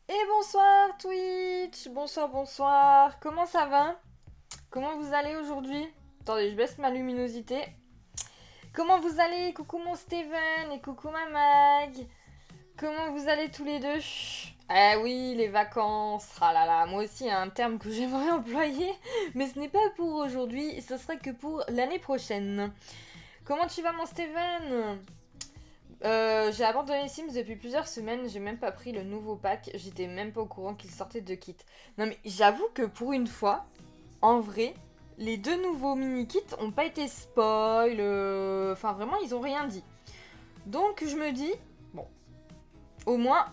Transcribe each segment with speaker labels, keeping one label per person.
Speaker 1: Et bonsoir Twitch, bonsoir, comment ça va? Comment vous allez aujourd'hui? Attendez, je baisse ma luminosité. Comment vous allez? Coucou mon Steven et coucou ma Mag. Comment vous allez tous les deux? Ah oui, les vacances. Ah là là, moi aussi, il y a un terme que j'aimerais employer, mais ce n'est pas pour aujourd'hui, ce serait que pour l'année prochaine. Comment tu vas mon Steven? J'ai abandonné Sims depuis plusieurs semaines, j'ai même pas pris le nouveau pack, j'étais même pas au courant qu'il sortait de kits. Non mais j'avoue que pour une fois, en vrai, les deux nouveaux mini-kits ont pas été spoil, enfin vraiment ils ont rien dit. Donc je me dis, bon, au moins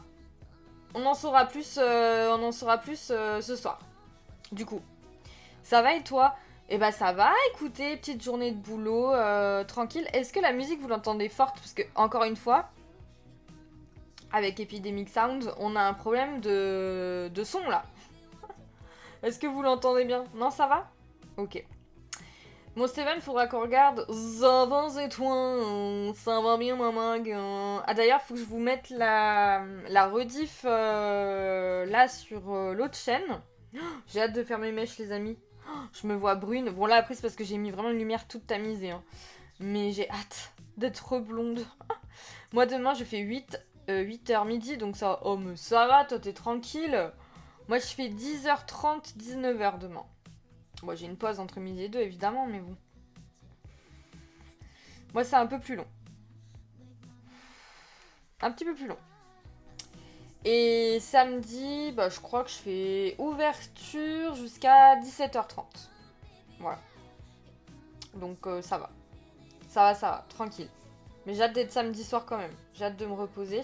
Speaker 1: on en saura plus, ce soir. Du coup, ça va et toi? Eh ben ça va, écoutez, petite journée de boulot, tranquille. Est-ce que la musique vous l'entendez forte? Parce que, encore une fois, avec Epidemic Sound, on a un problème de son là. Est-ce que vous l'entendez bien? Non, ça va? Ok. Bon Steven, faudra qu'on regarde. Ça va et toi? Ça va bien ma mag? Ah d'ailleurs, faut que je vous mette la rediff là sur l'autre chaîne. J'ai hâte de faire mes mèches les amis. Je me vois brune. Bon là après c'est parce que j'ai mis vraiment une lumière toute tamisée. Hein. Mais j'ai hâte d'être blonde. Moi demain je fais 8h midi donc ça... Oh mais ça va, toi t'es tranquille. Moi je fais 10h30, 19h demain. Bon j'ai une pause entre midi et 2 évidemment mais bon. Moi c'est un peu plus long. Un petit peu plus long. Et samedi, bah, je crois que je fais ouverture jusqu'à 17h30. Voilà. Donc ça va. Ça va, tranquille. Mais j'ai hâte d'être samedi soir quand même. J'ai hâte de me reposer.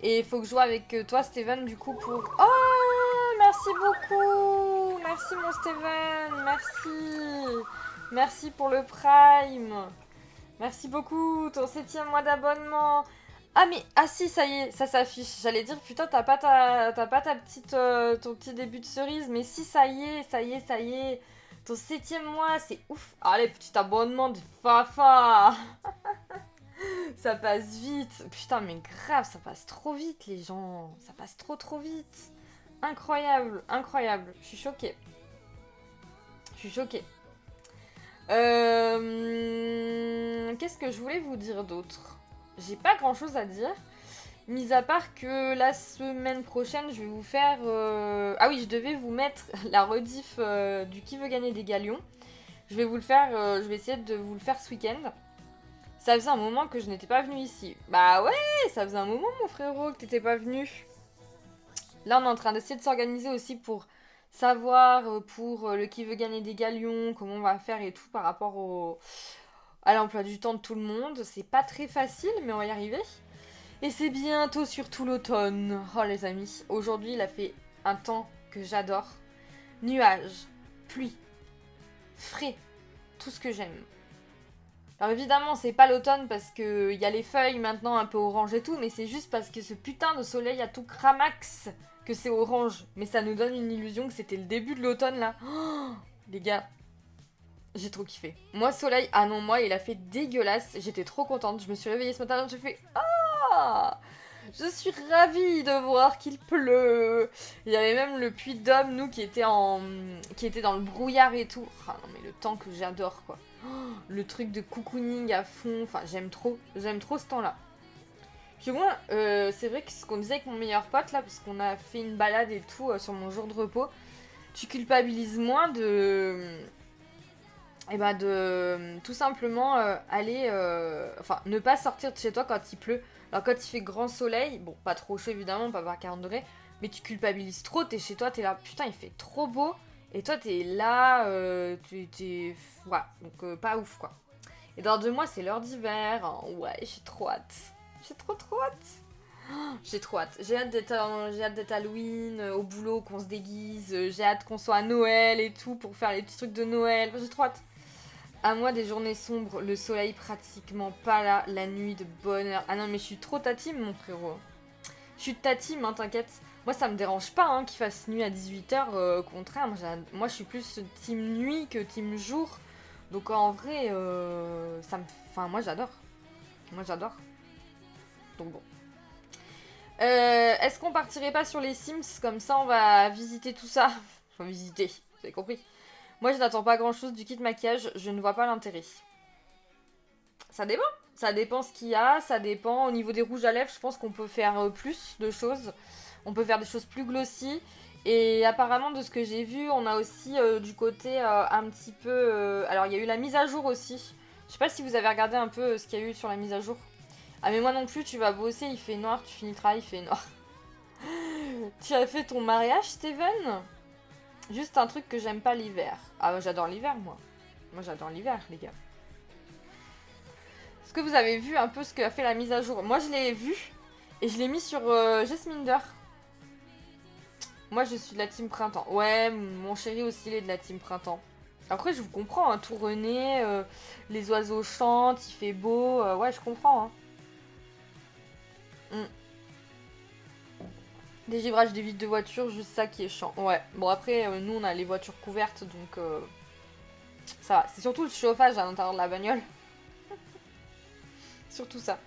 Speaker 1: Et il faut que je joue avec toi, Steven, du coup, pour... Oh, merci beaucoup. merci mon Steven, merci. Merci pour le Prime. Merci beaucoup, ton 7e mois d'abonnement. Ah mais, ah si, ça y est, ça s'affiche. J'allais dire, putain, t'as pas ta petite, ton petit début de cerise. Mais si, ça y est, ça y est, ça y est. Ton 7e mois, c'est ouf. Allez, petit abonnement de Fafa. Ça passe vite. Putain, mais grave, ça passe trop vite, les gens. Ça passe trop vite. Incroyable, incroyable. Je suis choquée. Je suis choquée. Qu'est-ce que je voulais vous dire d'autre? J'ai pas grand chose à dire. Mis à part que la semaine prochaine, je vais vous faire... Ah oui, je devais vous mettre la rediff du Qui veut gagner des galions. Je vais vous le faire, je vais essayer de vous le faire ce week-end. Ça faisait un moment que je n'étais pas venue ici. Bah ouais, ça faisait un moment mon frérot que t'étais pas venu. Là on est en train d'essayer de s'organiser aussi pour savoir pour le Qui veut gagner des galions, comment on va faire et tout par rapport à l'emploi du temps de tout le monde. C'est pas très facile mais on va y arriver. Et c'est bientôt surtout l'automne. Oh les amis, aujourd'hui il a fait un temps que j'adore. Nuages, pluie, frais, tout ce que j'aime. Alors évidemment, c'est pas l'automne parce qu'il y a les feuilles maintenant un peu orange et tout, mais c'est juste parce que ce putain de soleil a tout cramax que c'est orange. Mais ça nous donne une illusion que c'était le début de l'automne là. Oh, les gars, j'ai trop kiffé. Moi, soleil, ah non, moi, il a fait dégueulasse. J'étais trop contente. Je me suis réveillée ce matin, j'ai fait ah, je suis ravie de voir qu'il pleut. Il y avait même le puits d'Homme, nous, qui était dans le brouillard et tout. Ah non, mais le temps que j'adore, quoi. Oh, le truc de cocooning à fond. Enfin, j'aime trop ce temps-là. Puis moi, c'est vrai que ce qu'on disait avec mon meilleur pote, là, parce qu'on a fait une balade et tout sur mon jour de repos, tu culpabilises moins de... Et bah de tout simplement aller... Enfin, ne pas sortir de chez toi quand il pleut. Alors quand il fait grand soleil, bon, pas trop chaud évidemment, pas vers 40 degrés, mais tu culpabilises trop, t'es chez toi, t'es là, putain, il fait trop beau, et toi t'es là, t'es... Voilà, donc pas ouf quoi. Et dans 2 mois, c'est l'heure d'hiver, hein. Ouais, j'ai trop hâte. J'ai trop hâte. Oh, j'ai trop hâte. J'ai hâte d'être Halloween, au boulot, qu'on se déguise, j'ai hâte qu'on soit à Noël et tout, pour faire les petits trucs de Noël, j'ai trop hâte. À moi des journées sombres, le soleil pratiquement pas là, la nuit de bonheur. Ah non mais je suis trop ta team mon frérot. Je suis de ta team, hein, t'inquiète. Moi ça me dérange pas hein, qu'il fasse nuit à 18h, au contraire. Moi je suis plus team nuit que team jour. Donc en vrai, ça me... Enfin moi j'adore. Moi j'adore. Donc bon. Est-ce qu'on partirait pas sur les Sims? Comme ça on va visiter tout ça. Enfin visiter, vous avez compris. Moi, je n'attends pas grand-chose du kit maquillage, je ne vois pas l'intérêt. Ça dépend. Ça dépend ce qu'il y a, ça dépend. Au niveau des rouges à lèvres, je pense qu'on peut faire plus de choses. On peut faire des choses plus glossy. Et apparemment, de ce que j'ai vu, on a aussi du côté un petit peu... Alors, il y a eu la mise à jour aussi. Je sais pas si vous avez regardé un peu ce qu'il y a eu sur la mise à jour. Ah, mais moi non plus, tu vas bosser, il fait noir, tu finis le travail, il fait noir. Tu as fait ton mariage, Steven ? Juste un truc que j'aime pas l'hiver. Ah bah j'adore l'hiver moi. Moi j'adore l'hiver les gars. Est-ce que vous avez vu un peu ce qu'a fait la mise à jour? Moi je l'ai vu et je l'ai mis sur Jasminder. Moi je suis de la team printemps. Ouais, mon chéri aussi il est de la team printemps. Après je vous comprends, hein, tout rené, les oiseaux chantent, il fait beau. Ouais je comprends. Hein. Des givrages des vitres de voiture, juste ça qui est chiant. Ouais, bon après, nous on a les voitures couvertes, donc ça va. C'est surtout le chauffage à l'intérieur de la bagnole. Surtout ça.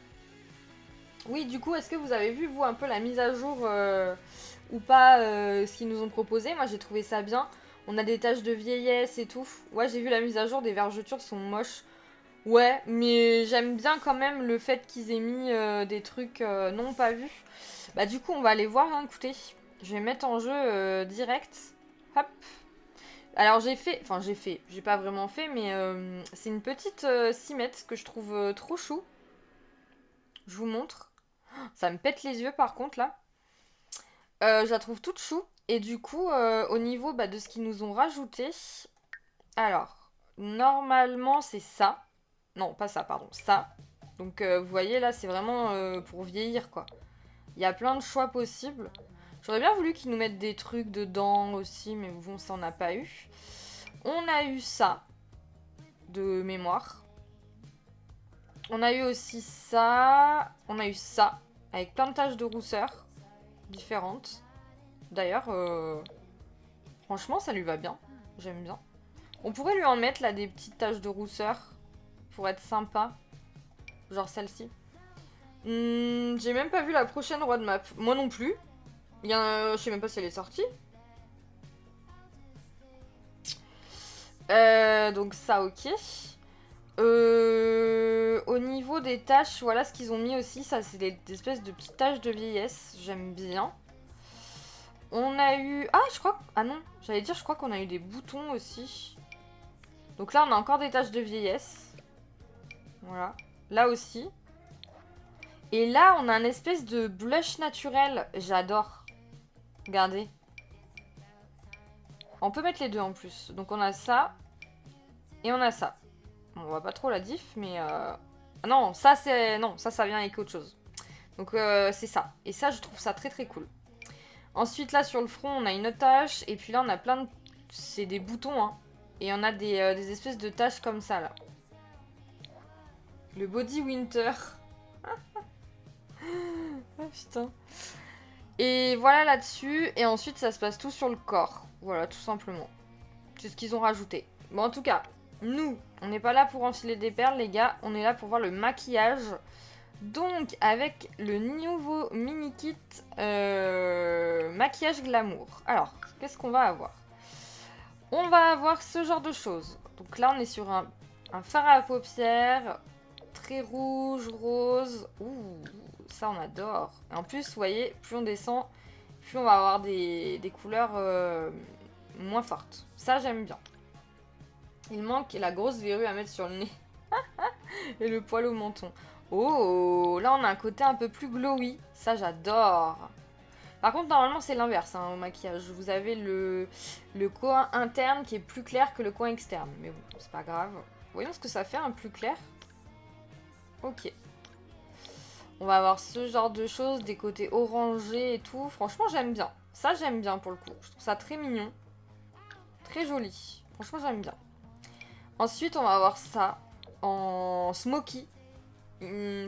Speaker 1: Oui, du coup, est-ce que vous avez vu, vous, un peu la mise à jour ou pas, ce qu'ils nous ont proposé? Moi j'ai trouvé ça bien. On a des taches de vieillesse et tout. Ouais, j'ai vu la mise à jour, des vergetures sont moches. Ouais, mais j'aime bien quand même le fait qu'ils aient mis des trucs non pas vus. Bah du coup on va aller voir, hein, écoutez. Je vais mettre en jeu direct. Hop. Alors j'ai pas vraiment fait, mais c'est une petite cimette que je trouve trop chou. Je vous montre. Ça me pète les yeux par contre là. Je la trouve toute chou. Et du coup, au niveau de ce qu'ils nous ont rajouté. Alors, normalement c'est ça. Non, pas ça, pardon, ça. Donc vous voyez là, c'est vraiment pour vieillir quoi. Il y a plein de choix possibles. J'aurais bien voulu qu'ils nous mettent des trucs dedans aussi, mais bon, ça on n'a pas eu. On a eu ça, de mémoire. On a eu aussi ça. On a eu ça, avec plein de taches de rousseur différentes. D'ailleurs, franchement, ça lui va bien. J'aime bien. On pourrait lui en mettre là des petites taches de rousseur pour être sympa. Genre celle-ci. J'ai même pas vu la prochaine roadmap. Moi non plus. Je sais même pas si elle est sortie. Donc ça, ok. Au niveau des tâches, voilà ce qu'ils ont mis aussi. Ça, c'est des espèces de petites taches de vieillesse. J'aime bien. On a eu... Ah, je crois... Ah non, j'allais dire, je crois qu'on a eu des boutons aussi. Donc là, on a encore des taches de vieillesse. Voilà. Là aussi. Et là, on a un espèce de blush naturel. J'adore. Regardez. On peut mettre les deux en plus. Donc on a ça. Et on a ça. Bon, on voit pas trop la diff, mais... Non, ça, c'est... Non, ça vient avec autre chose. Donc c'est ça. Et ça, je trouve ça très très cool. Ensuite, là, sur le front, on a une autre tache. Et puis là, on a plein de... C'est des boutons, hein. Et on a des espèces de taches comme ça, là. Le body winter. Oh, putain. Et voilà là-dessus. Et ensuite, ça se passe tout sur le corps. Voilà, tout simplement. C'est ce qu'ils ont rajouté. Bon, en tout cas, nous, on n'est pas là pour enfiler des perles, les gars. On est là pour voir le maquillage. Donc, avec le nouveau mini-kit maquillage glamour. Alors, qu'est-ce qu'on va avoir? On va avoir ce genre de choses. Donc là, on est sur un fard à paupières. Très rouge, rose. Ouh, ça, on adore. Et en plus, vous voyez, plus on descend, plus on va avoir des couleurs moins fortes. Ça, j'aime bien. Il manque la grosse verrue à mettre sur le nez. Et le poil au menton. Oh, là on a un côté un peu plus glowy. Ça j'adore. Par contre normalement c'est l'inverse hein, au maquillage. Vous avez le coin interne qui est plus clair que le coin externe. Mais bon, c'est pas grave. Voyons ce que ça fait un plus clair. Ok. On va avoir ce genre de choses, des côtés orangés et tout. Franchement j'aime bien. Ça j'aime bien pour le coup. Je trouve ça très mignon. Très joli. Franchement j'aime bien. Ensuite on va avoir ça en smoky.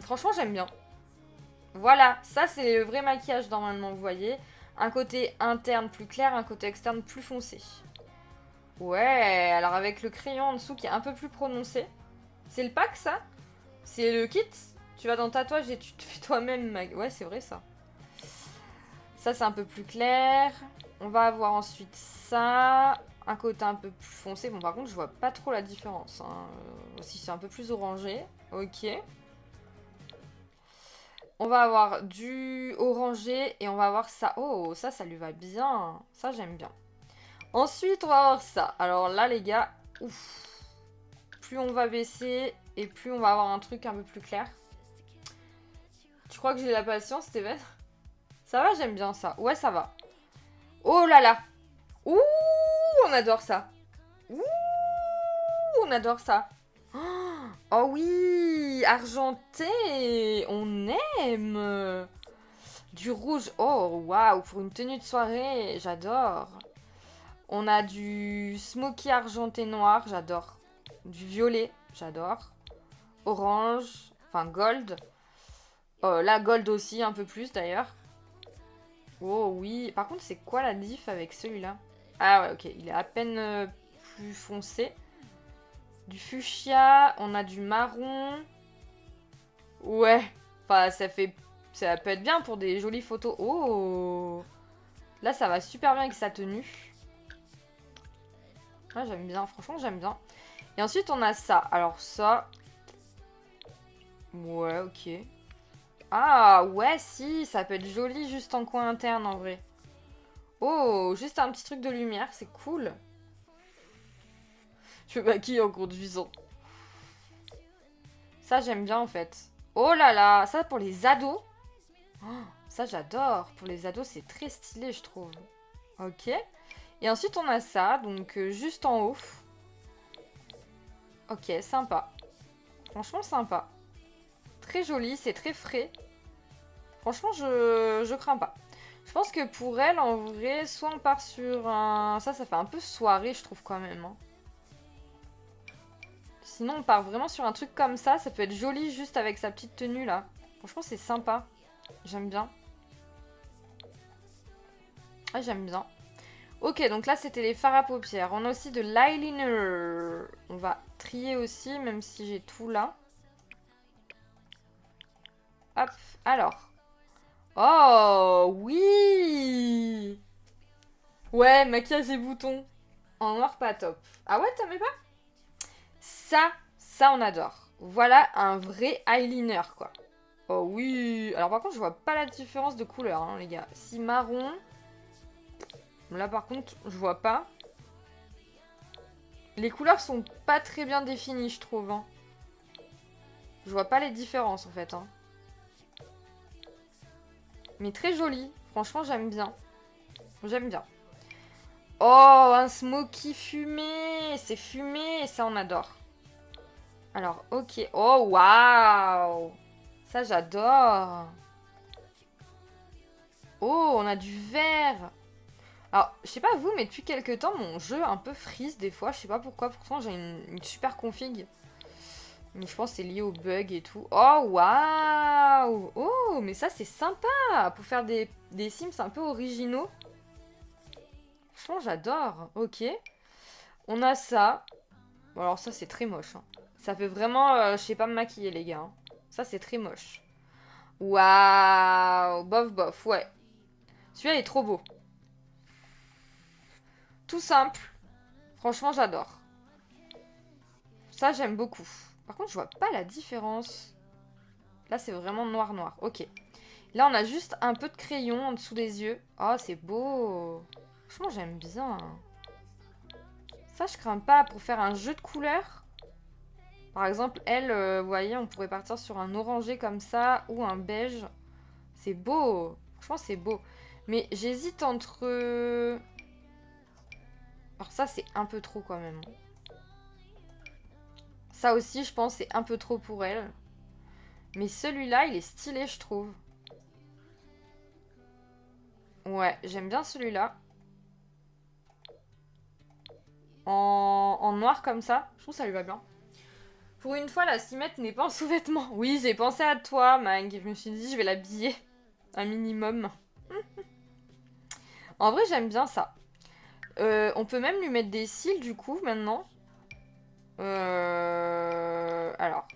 Speaker 1: Franchement, j'aime bien. Voilà, ça c'est le vrai maquillage normalement, vous voyez. Un côté interne plus clair, un côté externe plus foncé. Ouais, alors avec le crayon en dessous qui est un peu plus prononcé. C'est le pack ça? C'est le kit? Tu vas dans le tatouage et tu te fais toi-même. Ouais, c'est vrai ça. Ça c'est un peu plus clair. On va avoir ensuite ça. Un côté un peu plus foncé. Bon, par contre, je vois pas trop la différence. Hein. Aussi, c'est un peu plus orangé. Ok. On va avoir du orangé et on va avoir ça. Oh, ça lui va bien. Ça, j'aime bien. Ensuite, on va avoir ça. Alors là, les gars, ouf. Plus on va baisser et plus on va avoir un truc un peu plus clair. Tu crois que j'ai la patience, Steven? Ça va, j'aime bien ça. Ouais, ça va. Oh là là. Ouh, on adore ça. Ouh, on adore ça. Oh oui, argenté, on aime. Du rouge, oh waouh, pour une tenue de soirée, j'adore. On a du smoky argenté noir, j'adore. Du violet, j'adore. Orange, enfin gold. Oh, là, gold aussi, un peu plus d'ailleurs. Oh oui, par contre, c'est quoi la diff avec celui-là? Ah ouais, ok, il est à peine plus foncé. Du fuchsia, on a du marron. Ouais, enfin ça peut être bien pour des jolies photos. Oh, là ça va super bien avec sa tenue. Ah, j'aime bien, franchement j'aime bien. Et ensuite on a ça. Alors ça, ouais, ok. Ah ouais, si, ça peut être joli juste en coin interne en vrai. Oh, juste un petit truc de lumière, c'est cool. Je me maquille en conduisant. Ça j'aime bien en fait. Oh là là, ça pour les ados. Oh, ça j'adore. Pour les ados c'est très stylé je trouve. Ok. Et ensuite on a ça, donc juste en haut. Ok, sympa. Franchement sympa. Très joli, c'est très frais. Franchement je crains pas. Je pense que pour elle, en vrai, soit on part sur un... Ça fait un peu soirée, je trouve, quand même. Hein. Sinon, on part vraiment sur un truc comme ça. Ça peut être joli juste avec sa petite tenue, là. Franchement, c'est sympa. J'aime bien. Ah, j'aime bien. Ok, donc là, c'était les fards à paupières. On a aussi de l'eyeliner. On va trier aussi, même si j'ai tout là. Hop, alors. Oh, oui! Ouais, maquillage et boutons. En noir, pas top. Ah ouais, t'aimais pas? Ça, on adore. Voilà un vrai eyeliner, quoi. Oh oui. Alors par contre, je vois pas la différence de couleur, hein, les gars. Si marron... Là, par contre, je vois pas. Les couleurs sont pas très bien définies, je trouve. Hein. Je vois pas les différences, en fait. Hein. Mais très joli. Franchement, j'aime bien. J'aime bien. Oh, un smoky fumé. C'est fumé. Ça, on adore. Alors, ok. Oh, waouh. Ça, j'adore. Oh, on a du vert. Alors, je sais pas vous, mais depuis quelques temps, mon jeu un peu freeze des fois. Je sais pas pourquoi. Pourtant, j'ai une super config. Mais je pense que c'est lié au bug et tout. Oh, waouh. Oh, mais ça, c'est sympa. Pour faire des Sims un peu originaux. Franchement, j'adore. Ok. On a ça. Bon, alors ça, c'est très moche. Hein. Ça fait vraiment... je sais pas me maquiller, les gars. Hein. Ça, c'est très moche. Waouh. Bof, bof, ouais. Celui-là est trop beau. Tout simple. Franchement, j'adore. Ça, j'aime beaucoup. Par contre, je vois pas la différence. Là, c'est vraiment noir-noir. Ok. Là, on a juste un peu de crayon en dessous des yeux. Oh, c'est beau. Franchement, j'aime bien. Ça, je crains pas pour faire un jeu de couleurs. Par exemple, elle, vous voyez, on pourrait partir sur un orangé comme ça ou un beige. C'est beau. Franchement, c'est beau. Mais j'hésite entre... Alors ça, c'est un peu trop quand même. Ça aussi, je pense, c'est un peu trop pour elle. Mais celui-là, il est stylé, je trouve. Ouais, j'aime bien celui-là. En noir comme ça. Je trouve que ça lui va bien. Pour une fois, la cimette n'est pas en sous-vêtements. Oui, j'ai pensé à toi, Mag. Je me suis dit, je vais l'habiller. Un minimum. En vrai, j'aime bien ça. On peut même lui mettre des cils, du coup, maintenant. Alors,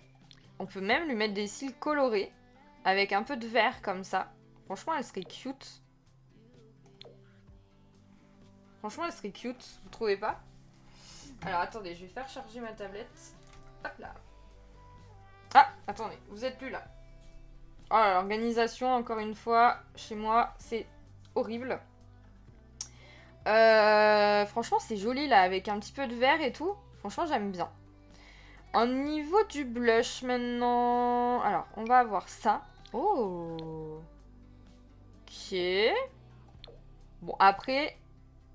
Speaker 1: on peut même lui mettre des cils colorés. Avec un peu de vert, comme ça. Franchement, elle serait cute. Franchement, elle serait cute. Vous trouvez pas? Alors, attendez, je vais faire charger ma tablette. Hop là. Ah, attendez, vous êtes plus là. Oh, l'organisation, encore une fois, chez moi, c'est horrible. Franchement, c'est joli, là, avec un petit peu de vert et tout. Franchement, j'aime bien. Au niveau du blush, maintenant... Alors, on va avoir ça. Oh. Ok. Bon, après,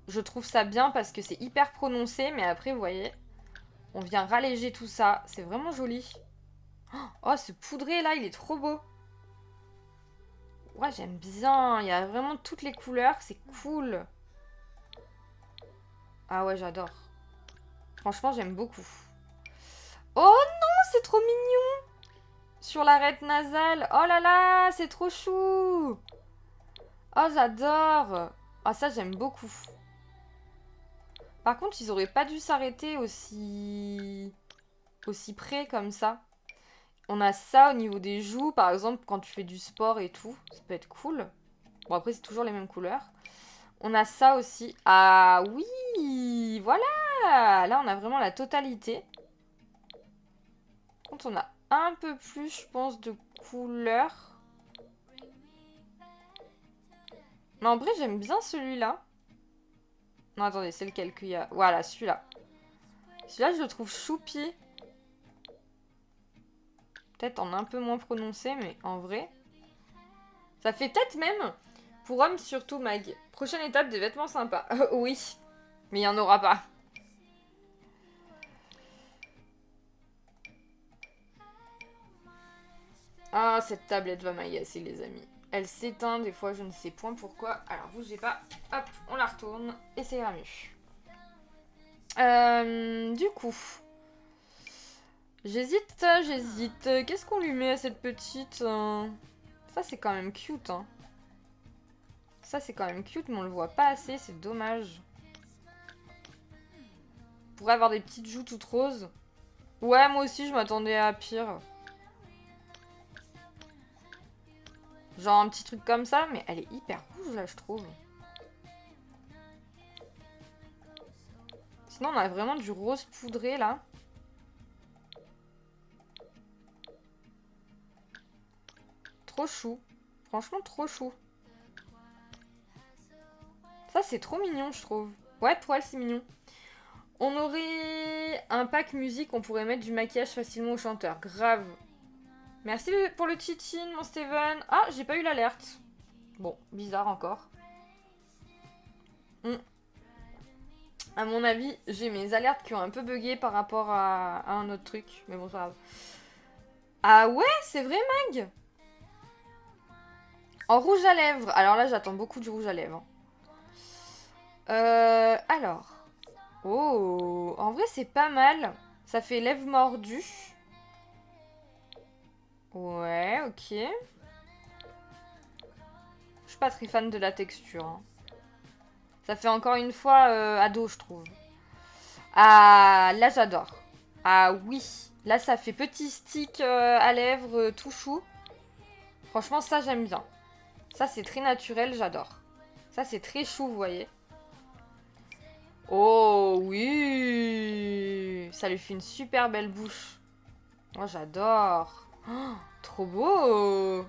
Speaker 1: je trouve ça bien parce que c'est hyper prononcé. Mais après, vous voyez, on vient ralléger tout ça. C'est vraiment joli. Oh, ce poudré, là, il est trop beau. Ouais, j'aime bien. Il y a vraiment toutes les couleurs. C'est cool. Ah ouais, j'adore. Franchement, j'aime beaucoup. Oh non, c'est trop mignon. Sur l'arête nasale. Oh là là, c'est trop chou. Oh, j'adore. Ah, ça, j'aime beaucoup. Par contre, ils auraient pas dû s'arrêter aussi près comme ça. On a ça au niveau des joues, par exemple, quand tu fais du sport et tout. Ça peut être cool. Bon, après, c'est toujours les mêmes couleurs. On a ça aussi. Ah oui, voilà. Là, on a vraiment la totalité. Quand on a un peu plus, je pense, de couleurs. Mais en vrai, j'aime bien celui-là. Non, attendez, c'est lequel qu'il y a? Voilà, celui-là. Celui-là, je le trouve choupi. Peut-être en un peu moins prononcé, mais en vrai. Ça fait peut-être même, pour hommes surtout, Mag. Prochaine étape, des vêtements sympas. Oui, mais il n'y en aura pas. Ah, cette tablette va m'agacer, les amis. Elle s'éteint des fois, je ne sais point pourquoi. Alors bougez pas. Hop, on la retourne et ça ira mieux. Du coup, j'hésite. Qu'est-ce qu'on lui met à cette petite Ça, c'est quand même cute. Hein. Ça, c'est quand même cute, mais on le voit pas assez. C'est dommage. On pourrait avoir des petites joues toutes roses. Ouais, moi aussi, je m'attendais à pire. Genre un petit truc comme ça, mais elle est hyper rouge, là, je trouve. Sinon, on a vraiment du rose poudré, là. Trop chou. Franchement, trop chou. Ça, c'est trop mignon, je trouve. Ouais, pour elle, c'est mignon. On aurait un pack musique, on pourrait mettre du maquillage facilement au chanteur. Grave. Merci pour le cheat-in, mon Steven. Ah, j'ai pas eu l'alerte. Bon, bizarre encore. À mon avis, j'ai mes alertes qui ont un peu bugué par rapport à un autre truc. Mais bon, ça va. Ah ouais, c'est vrai, Mag? En rouge à lèvres. Alors là, j'attends beaucoup du rouge à lèvres. Alors. Oh, en vrai, c'est pas mal. Ça fait lèvres mordues. Ouais, ok. Je suis pas très fan de la texture. Hein. Ça fait encore une fois ado, je trouve. Ah, là, j'adore. Ah oui. Là, ça fait petit stick à lèvres, tout chou. Franchement, ça, j'aime bien. Ça, c'est très naturel, j'adore. Ça, c'est très chou, vous voyez. Oh, oui. Ça lui fait une super belle bouche. Moi, j'adore. Oh, trop beau.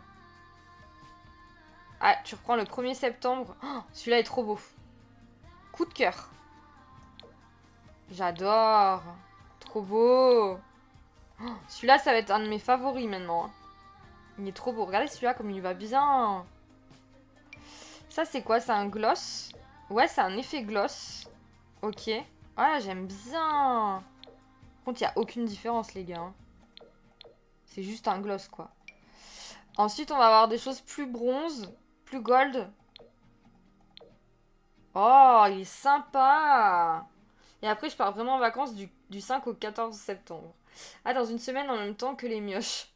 Speaker 1: Ah, tu reprends le 1er septembre. Oh, celui-là est trop beau. Coup de cœur. J'adore. Trop beau. Oh, celui-là, ça va être un de mes favoris maintenant. Hein. Il est trop beau. Regardez celui-là comme il va bien. Ça, c'est quoi? C'est un gloss? Ouais, c'est un effet gloss. Ok. Ah, j'aime bien. Par contre, il n'y a aucune différence, les gars. Hein. C'est juste un gloss, quoi. Ensuite, on va avoir des choses plus bronze, plus gold. Oh, il est sympa. Et après, je pars vraiment en vacances du 5 au 14 septembre. Ah, dans une semaine en même temps que les mioches.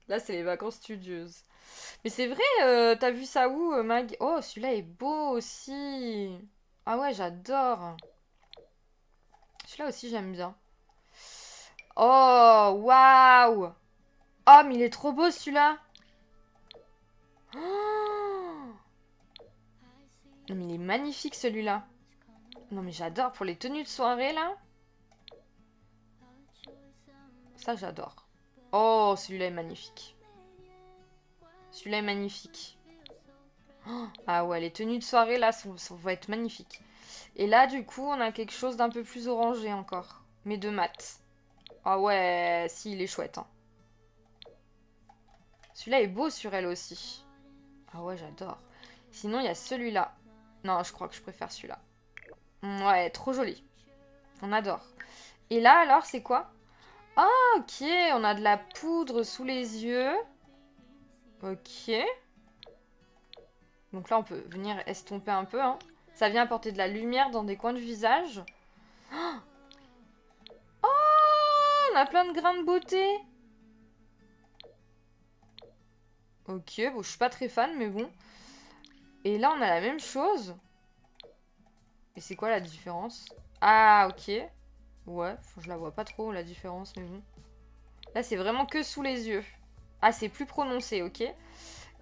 Speaker 1: Là, c'est les vacances studieuses. Mais c'est vrai, t'as vu ça où, Mag? Oh, celui-là est beau aussi. Ah ouais, j'adore. Celui-là aussi, j'aime bien. Oh, waouh. Oh, mais il est trop beau, celui-là. Oh, non, mais il est magnifique, celui-là. Non, mais j'adore. Pour les tenues de soirée, là. Ça, j'adore. Oh, celui-là est magnifique. Celui-là est magnifique. Oh, ah ouais, les tenues de soirée, là, vont être magnifiques. Et là, du coup, on a quelque chose d'un peu plus orangé encore. Mais de mat. Ah ouais, si, il est chouette. Hein. Celui-là est beau sur elle aussi. Ah ouais, j'adore. Sinon, il y a celui-là. Non, je crois que je préfère celui-là. Ouais, trop joli. On adore. Et là, alors, c'est quoi? Ah, ok, on a de la poudre sous les yeux. Ok. Donc là, on peut venir estomper un peu. Hein. Ça vient apporter de la lumière dans des coins du visage. Oh, on a plein de grains de beauté. Ok, bon, je suis pas très fan, mais bon. Et là, on a la même chose. Et c'est quoi la différence? Ah, ok. Ouais, je la vois pas trop, la différence, mais bon. Là, c'est vraiment que sous les yeux. Ah, c'est plus prononcé, ok.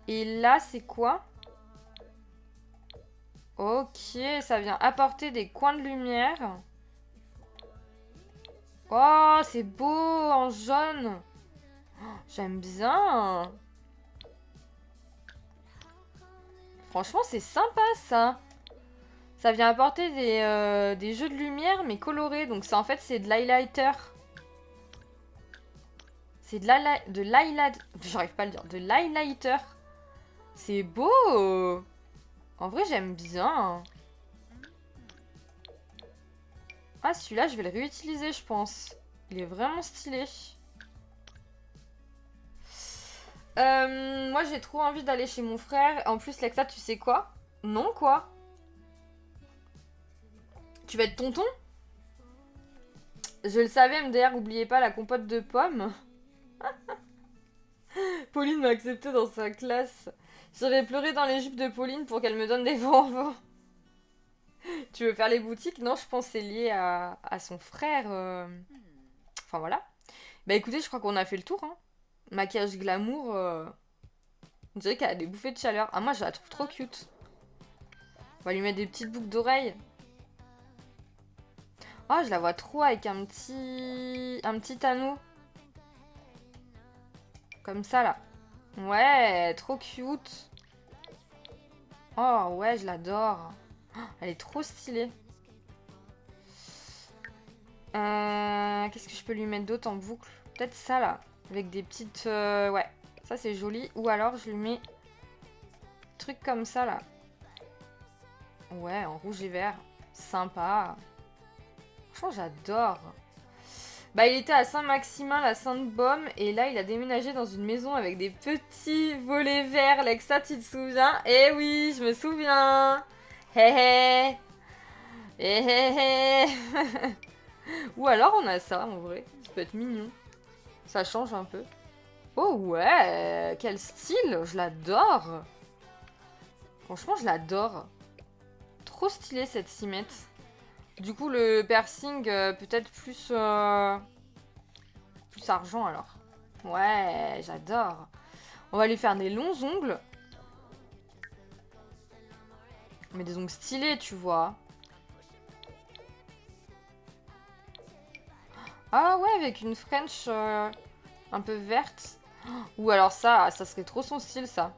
Speaker 1: Et là, c'est quoi? Ok, ça vient apporter des coins de lumière. Oh, c'est beau en jaune. Oh, j'aime bien. Franchement, c'est sympa, ça. Ça vient apporter des jeux de lumière, mais colorés. Donc, ça, en fait, c'est de l'highlighter. C'est de l'highlighter. J'arrive pas à le dire. De l'highlighter. C'est beau. En vrai, j'aime bien. Ah, celui-là, je vais le réutiliser, je pense. Il est vraiment stylé. Moi, j'ai trop envie d'aller chez mon frère. En plus, Lexa, tu sais quoi? Non, quoi? Tu vas être tonton? Je le savais, MDR, oubliez pas la compote de pommes. Pauline m'a accepté dans sa classe. J'irai pleurer dans les jupes de Pauline pour qu'elle me donne des bonbons. Tu veux faire les boutiques? Non, je pense que c'est lié à son frère. Enfin voilà. Bah écoutez, je crois qu'on a fait le tour. Hein. Maquillage glamour. On dirait qu'elle a des bouffées de chaleur. Ah, moi, je la trouve trop cute. On va lui mettre des petites boucles d'oreilles. Oh, je la vois trop avec un petit anneau. Comme ça, là. Ouais, trop cute. Oh, ouais, je l'adore. Oh, elle est trop stylée. Qu'est-ce que je peux lui mettre d'autre en boucle? Peut-être ça, là. Avec des petites... ouais, ça, c'est joli. Ou alors, je lui mets... Truc comme ça, là. Ouais, en rouge et vert. Sympa. Franchement, j'adore. Bah, il était à Saint-Maximin, la Sainte-Baume, et là, il a déménagé dans une maison avec des petits volets verts. Lexa, tu te souviens? Eh oui, je me souviens. Hé hé. Hé hé hé. Ou alors, on a ça, en vrai. Ça peut être mignon. Ça change un peu. Oh ouais, quel style. Je l'adore. Franchement, je l'adore. Trop stylé, cette cimette. Du coup, le piercing, peut-être plus... plus argent, alors. Ouais, j'adore. On va lui faire des longs ongles. Mais des ongles stylés, tu vois. Ah ouais, avec une French un peu verte. Ou alors ça serait trop son style, ça.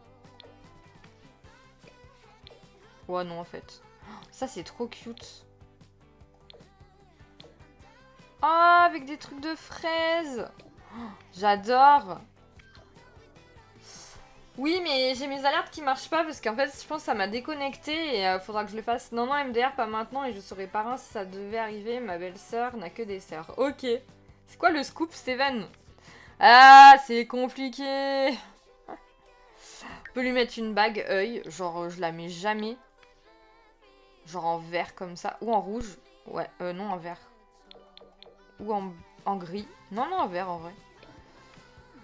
Speaker 1: Ouais, non, en fait. Ça, c'est trop cute. Ah, avec des trucs de fraises. J'adore. Oui, mais j'ai mes alertes qui marchent pas parce qu'en fait, je pense que ça m'a déconnecté et faudra que je le fasse. Non, non, MDR, pas maintenant et je serai parrain si ça devait arriver. Ma belle-sœur n'a que des sœurs. Ok. C'est quoi le scoop, Steven? Ah, c'est compliqué. Je peux lui mettre une bague œil. Genre, je la mets jamais. Genre en vert comme ça. Ou en rouge. Ouais, non, en vert. Ou en gris. Non, non, en vert en vrai.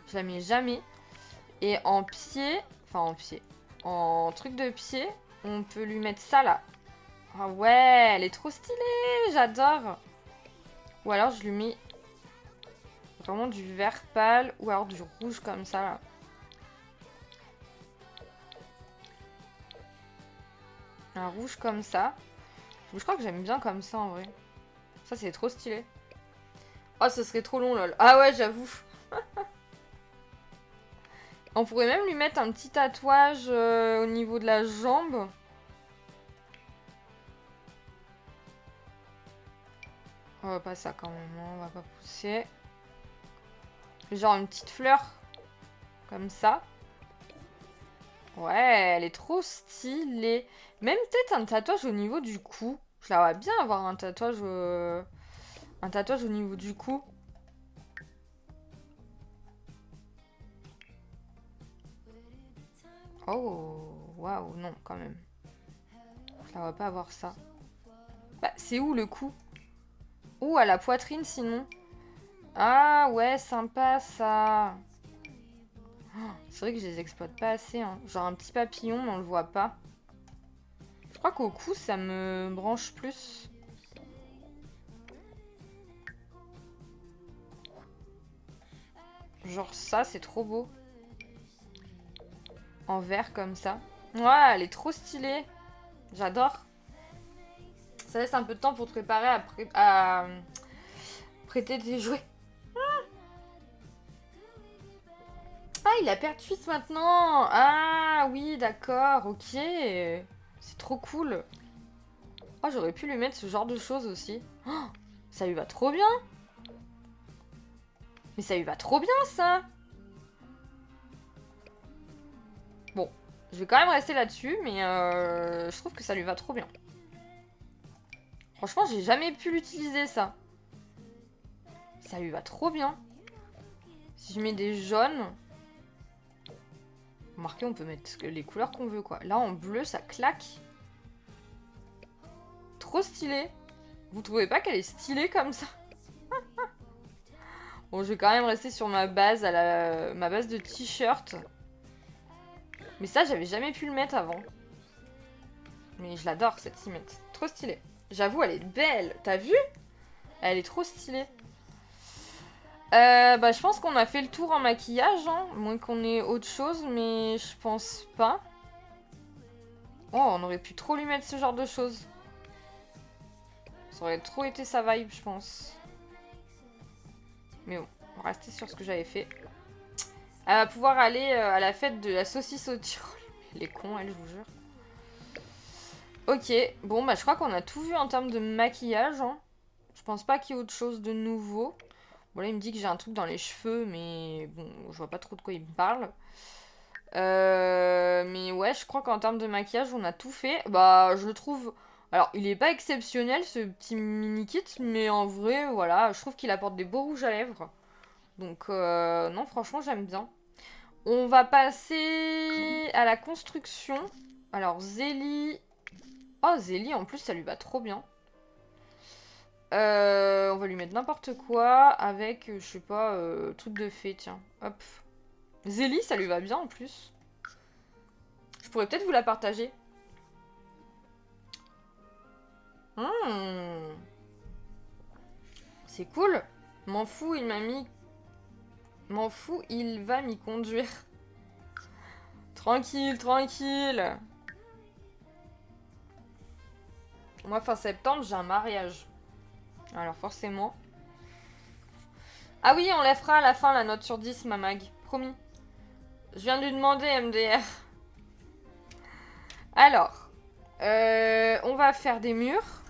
Speaker 1: Je la mets jamais. Et en pied, enfin en pied, en truc de pied, on peut lui mettre ça là. Ah ouais, elle est trop stylée, j'adore. Ou alors je lui mets vraiment du vert pâle ou alors du rouge comme ça là. Un rouge comme ça. Je crois que j'aime bien comme ça en vrai. Ça c'est trop stylé. Oh, ce serait trop long lol. Ah ouais, j'avoue. On pourrait même lui mettre un petit tatouage au niveau de la jambe. Oh, pas ça quand même, hein, on va pas pousser. Genre une petite fleur. Comme ça. Ouais, elle est trop stylée. Même peut-être un tatouage au niveau du cou. Je la vois bien avoir un tatouage au niveau du cou. Oh, waouh, non, quand même. Je la vois pas avoir ça. Bah, c'est où le cou? Ou à la poitrine sinon. Ah ouais, sympa ça. Oh, c'est vrai que je les exploite pas assez. Hein. Genre un petit papillon, mais on le voit pas. Je crois qu'au cou, ça me branche plus. Genre ça, c'est trop beau. En vert comme ça. Ouais, elle est trop stylée. J'adore. Ça laisse un peu de temps pour te préparer à prêter tes jouets. Ah, il a pertuis maintenant. Ah oui, d'accord, ok. C'est trop cool. Oh, j'aurais pu lui mettre ce genre de choses aussi. Oh, ça lui va trop bien. Mais ça lui va trop bien, ça. Bon, je vais quand même rester là-dessus, mais je trouve que ça lui va trop bien. Franchement, j'ai jamais pu l'utiliser, ça. Ça lui va trop bien. Si je mets des jaunes... Remarquez, on peut mettre les couleurs qu'on veut, quoi. Là, en bleu, ça claque. Trop stylé. Vous trouvez pas qu'elle est stylée comme ça? Bon, je vais quand même rester sur ma base, ma base de t-shirt. Mais ça, j'avais jamais pu le mettre avant. Mais je l'adore, cette cimette. Trop stylée. J'avoue, elle est belle. T'as vu? Elle est trop stylée. Bah, je pense qu'on a fait le tour en maquillage, hein. Moins qu'on ait autre chose, mais je pense pas. Oh, on aurait pu trop lui mettre ce genre de choses. Ça aurait trop été sa vibe, je pense. Mais bon, on va rester sur ce que j'avais fait. Elle va pouvoir aller à la fête de la saucisse au Tyrol. Elle est con, elle, je vous jure. Ok, bon, bah je crois qu'on a tout vu en termes de maquillage, hein. Je pense pas qu'il y ait autre chose de nouveau. Bon, là, il me dit que j'ai un truc dans les cheveux, mais bon, je vois pas trop de quoi il me parle. Mais ouais, je crois qu'en termes de maquillage, on a tout fait. Bah, je le trouve... Alors, il est pas exceptionnel, ce petit mini-kit, mais en vrai, voilà, je trouve qu'il apporte des beaux rouges à lèvres. Donc, non, franchement, j'aime bien. On va passer à la construction. Alors, Zélie... Oh, Zélie, en plus, ça lui va trop bien. On va lui mettre n'importe quoi avec, je sais pas, truc de fée, tiens. Hop. Zélie, ça lui va bien en plus. Je pourrais peut-être vous la partager. C'est cool. M'en fous, il m'a mis... M'en fous, il va m'y conduire. Tranquille, tranquille. Moi, fin septembre, j'ai un mariage. Alors, forcément... Ah oui, on la fera à la fin, la note sur 10, ma mag. Promis. Je viens de lui demander, MDR. Alors, on va faire des murs.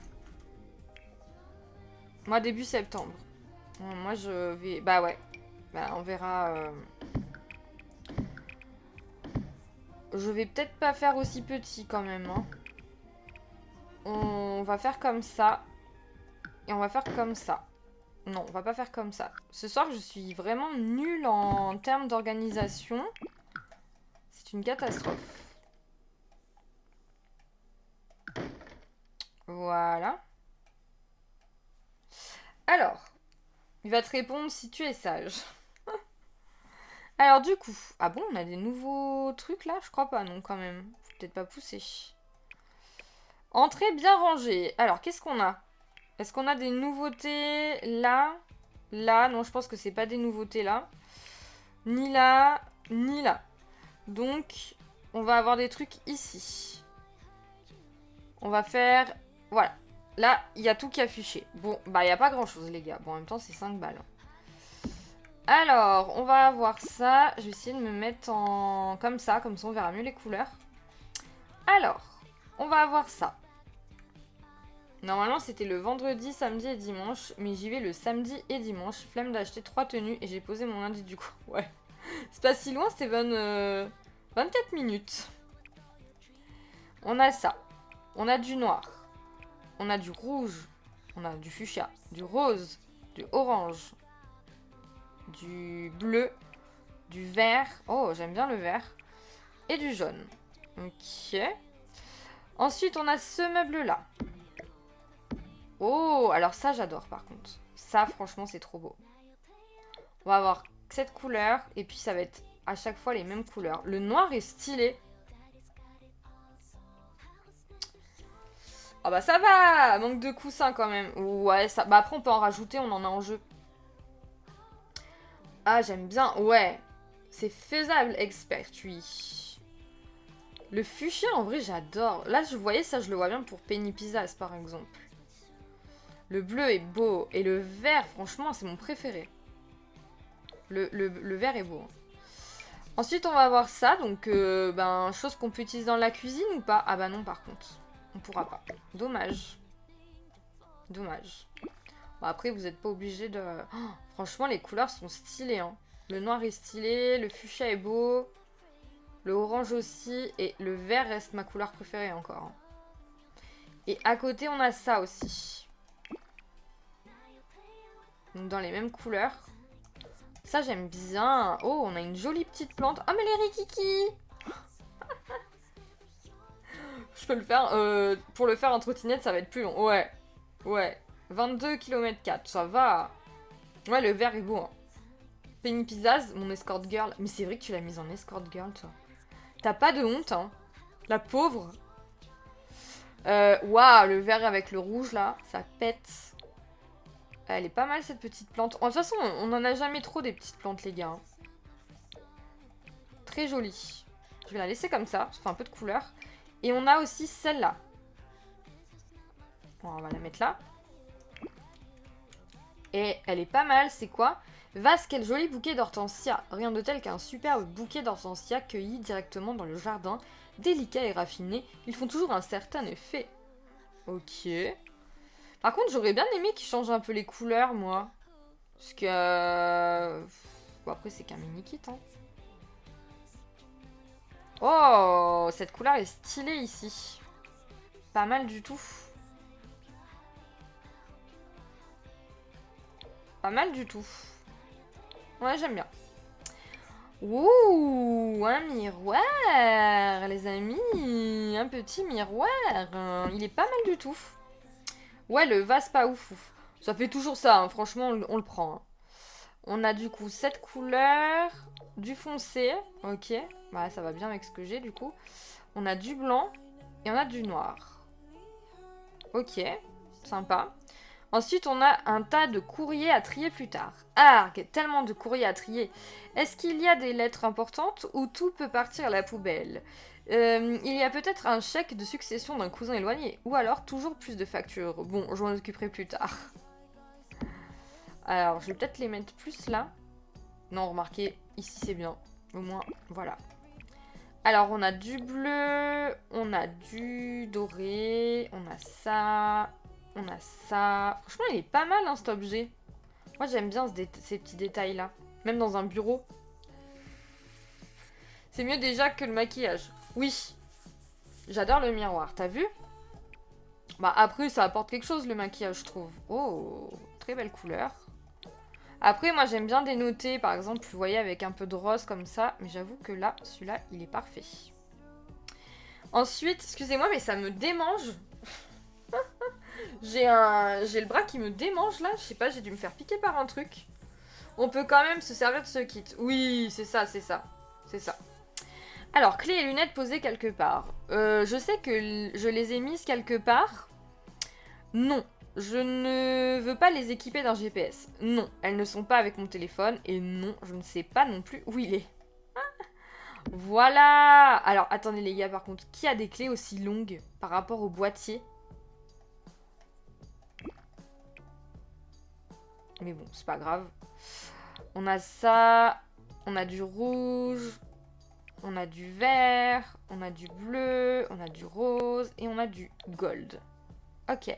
Speaker 1: Moi, début septembre. Moi, je vais... Bah ouais. Bah, on verra... Je vais peut-être pas faire aussi petit, quand même. Hein. On va faire comme ça. Et on va faire comme ça. Non, on va pas faire comme ça. Ce soir, je suis vraiment nulle en termes d'organisation. C'est une catastrophe. Voilà. Alors, il va te répondre si tu es sage. Alors du coup, ah bon, on a des nouveaux trucs là? Je crois pas, non, quand même. Faut peut-être pas pousser. Entrée bien rangée. Alors, qu'est-ce qu'on a? Est-ce qu'on a des nouveautés là? Là, non, je pense que c'est pas des nouveautés là. Ni là, ni là. Donc, on va avoir des trucs ici. On va faire... Voilà. Là, il y a tout qui est affiché. Bon, bah, il n'y a pas grand-chose, les gars. Bon, en même temps, c'est 5 balles. Alors, on va avoir ça. Je vais essayer de me mettre en... comme ça on verra mieux les couleurs. Alors, on va avoir ça. Normalement, c'était le vendredi, samedi et dimanche. Mais j'y vais le samedi et dimanche. Flemme d'acheter 3 tenues et j'ai posé mon lundi du coup. Ouais. C'est pas si loin, c'était 24 minutes. On a ça. On a du noir. On a du rouge. On a du fuchsia. Du rose. Du orange. Du bleu. Du vert. Oh, j'aime bien le vert. Et du jaune. Ok. Ensuite, on a ce meuble-là. Oh, alors ça, j'adore par contre. Ça, franchement, c'est trop beau. On va avoir cette couleur. Et puis, ça va être à chaque fois les mêmes couleurs. Le noir est stylé. Ah bah ça va. Manque de coussins quand même. Ouais, ça... Bah après, on peut en rajouter. On en a en jeu. Ah, j'aime bien. Ouais. C'est faisable, expert, oui. Le fuchsia, en vrai, j'adore. Là, je voyais ça, je le vois bien pour Penny Pizzas, par exemple. Le bleu est beau. Et le vert, franchement, c'est mon préféré. Le vert est beau. Ensuite, on va avoir ça. Donc, ben, chose qu'on peut utiliser dans la cuisine ou pas? Ah bah non, par contre. On pourra pas. Dommage. Dommage. Bon, après, vous n'êtes pas obligé de... Oh, franchement, les couleurs sont stylées. Hein. Le noir est stylé. Le fuchsia est beau. Le orange aussi. Et le vert reste ma couleur préférée encore. Et à côté, on a ça aussi. Donc, dans les mêmes couleurs. Ça, j'aime bien. Oh, on a une jolie petite plante. Oh, mais les rikiki! je peux le faire. Pour le faire en trottinette, ça va être plus long. Ouais. Ouais. 22 km 4, ça va. Ouais, le vert est beau. Hein. Penny Pizzazz, mon escort girl. Mais c'est vrai que tu l'as mise en escort girl, toi. T'as pas de honte, hein. La pauvre. Waouh, le vert avec le rouge, là, ça pète. Elle est pas mal, cette petite plante. De toute façon, on en a jamais trop des petites plantes, les gars. Hein. Très jolie. Je vais la laisser comme ça, ça fait un peu de couleur. Et on a aussi celle-là. Bon, on va la mettre là. Et elle est pas mal, c'est quoi? Vaste, quel joli bouquet d'hortensia. Rien de tel qu'un superbe bouquet d'hortensia cueilli directement dans le jardin. Délicat et raffiné, ils font toujours un certain effet. Ok. Par contre, j'aurais bien aimé qu'ils changent un peu les couleurs, moi. Parce que... Bon, après, c'est qu'un mini-kit, hein. Oh, cette couleur est stylée ici. Pas mal du tout. Pas mal du tout. Ouais, j'aime bien. Ouh, un miroir, les amis. Un petit miroir. Il est pas mal du tout. Ouais, le vase pas ouf ouf. Ça fait toujours ça, hein. Franchement, on le prend. Hein. On a du coup cette couleur, du foncé. Ok, bah, ça va bien avec ce que j'ai du coup. On a du blanc et on a du noir. Ok, sympa. Ensuite, on a un tas de courriers à trier plus tard. Ah, tellement de courriers à trier. Est-ce qu'il y a des lettres importantes ou tout peut partir à la poubelle? Il y a peut-être un chèque de succession d'un cousin éloigné. Ou alors toujours plus de factures. Bon, je m'en occuperai plus tard. Alors, je vais peut-être les mettre plus là. Non, remarquez, ici c'est bien. Au moins, voilà. Alors, on a du bleu, on a du doré, on a ça... On a ça. Franchement, il est pas mal, hein, cet objet. Moi, j'aime bien ces petits détails-là. Même dans un bureau. C'est mieux déjà que le maquillage. Oui. J'adore le miroir. T'as vu? Bah, après, ça apporte quelque chose, le maquillage, je trouve. Oh, très belle couleur. Après, moi, j'aime bien dénoter, par exemple, vous voyez, avec un peu de rose comme ça. Mais j'avoue que là, celui-là, il est parfait. Ensuite, excusez-moi, mais ça me démange. J'ai le bras qui me démange là, je sais pas, j'ai dû me faire piquer par un truc. On peut quand même se servir de ce kit. Oui, c'est ça, c'est ça. C'est ça. Alors, clés et lunettes posées quelque part. Je sais que je les ai mises quelque part. Non, je ne veux pas les équiper d'un GPS. Non, elles ne sont pas avec mon téléphone. Et non, je ne sais pas non plus où il est. Voilà. Alors, attendez les gars, par contre, qui a des clés aussi longues par rapport au boîtier? Mais bon, c'est pas grave. On a ça. On a du rouge. On a du vert. On a du bleu. On a du rose. Et on a du gold. Ok.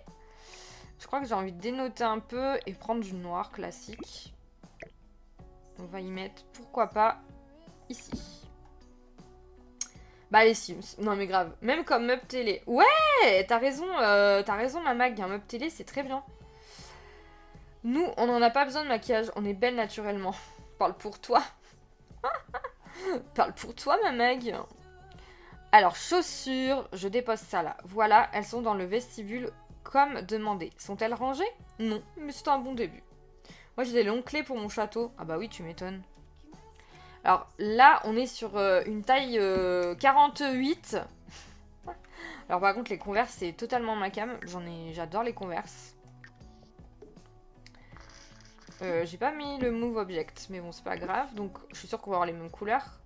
Speaker 1: Je crois que j'ai envie de dénoter un peu et prendre du noir classique. On va y mettre, pourquoi pas, ici. Bah les Sims. Non mais grave. Même comme meuble télé. Ouais, t'as raison ma mag. Un meuble télé, c'est très bien. Nous, on n'en a pas besoin de maquillage. On est belle naturellement. Parle pour toi. Parle pour toi, ma Meg. Alors, chaussures. Je dépose ça là. Voilà, elles sont dans le vestibule comme demandé. Sont-elles rangées? Non, mais c'est un bon début. Moi, j'ai des longues clés pour mon château. Ah bah oui, tu m'étonnes. Alors là, on est sur une taille 48. Alors par contre, les Converse, c'est totalement ma came. J'adore les Converse. J'ai pas mis le Move Object, mais bon, c'est pas grave. Donc, je suis sûre qu'on va avoir les mêmes couleurs.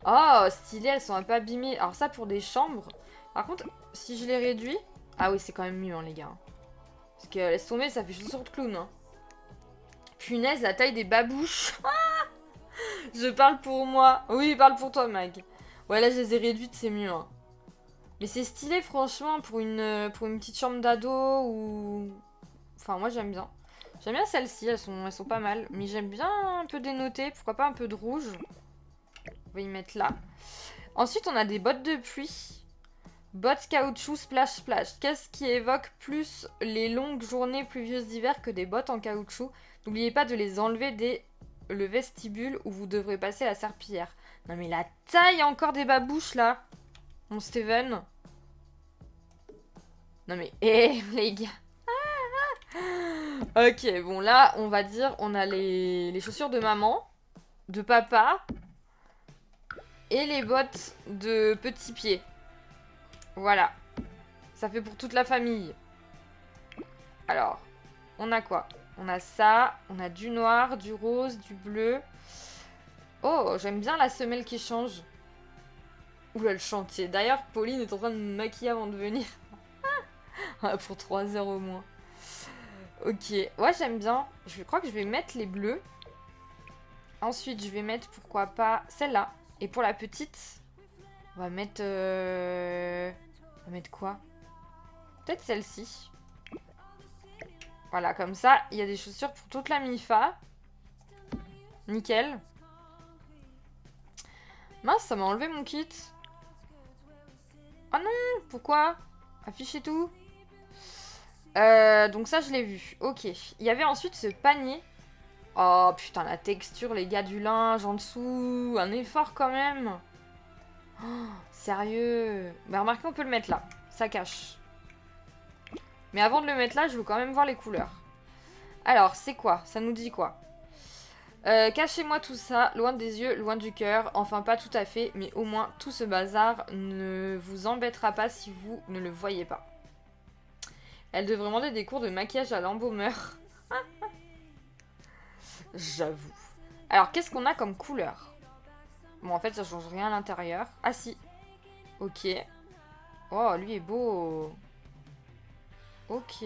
Speaker 1: Oh, stylées, elles sont un peu abîmées. Alors ça, pour des chambres. Par contre, si je les réduis... Ah oui, c'est quand même mieux, hein, les gars. Parce que laisse tomber, ça fait chaussures de clown. Hein. Punaise, la taille des babouches. Je parle pour moi. Oui, parle pour toi, Mag. Ouais, là, je les ai réduites, c'est mieux. Hein. Mais c'est stylé, franchement, pour une petite chambre d'ado ou... Enfin, moi, j'aime bien. J'aime bien celles-ci, elles sont pas mal. Mais j'aime bien un peu dénoter, pourquoi pas un peu de rouge. On va y mettre là. Ensuite, on a des bottes de pluie. Bottes caoutchouc splash splash. Qu'est-ce qui évoque plus les longues journées pluvieuses d'hiver que des bottes en caoutchouc? N'oubliez pas de les enlever dès le vestibule où vous devrez passer la serpillière. Non mais la taille encore des babouches là. Mon Steven. Non mais, les gars. Ok, bon là, on va dire, on a les chaussures de maman, de papa, et les bottes de petits pieds. Voilà. Ça fait pour toute la famille. Alors, on a quoi? On a ça, on a du noir, du rose, du bleu. Oh, j'aime bien la semelle qui change. Oula, le chantier. D'ailleurs, Pauline est en train de me maquiller avant de venir. Pour 3 heures au moins. Ok, ouais, j'aime bien. Je crois que je vais mettre les bleus. Ensuite, je vais mettre, pourquoi pas, celle-là. Et pour la petite, on va mettre... On va mettre quoi? Peut-être celle-ci. Voilà, comme ça, il y a des chaussures pour toute la MIFA. Nickel. Mince, ça m'a enlevé mon kit. Ah non, pourquoi? Afficher tout. Donc ça, je l'ai vu. Ok. Il y avait ensuite ce panier. Oh putain, la texture, les gars, du linge en dessous. Un effort quand même. Oh, sérieux. Bah remarquez, on peut le mettre là. Ça cache. Mais avant de le mettre là, je veux quand même voir les couleurs. Alors, c'est quoi? Ça nous dit quoi? Cachez-moi tout ça, loin des yeux, loin du cœur. Enfin, pas tout à fait, mais au moins, tout ce bazar ne vous embêtera pas si vous ne le voyez pas. Elle devrait demander des cours de maquillage à l'embaumeur. J'avoue. Alors, qu'est-ce qu'on a comme couleur? Bon, en fait, ça change rien à l'intérieur. Ah, si. Ok. Oh, lui est beau. Ok.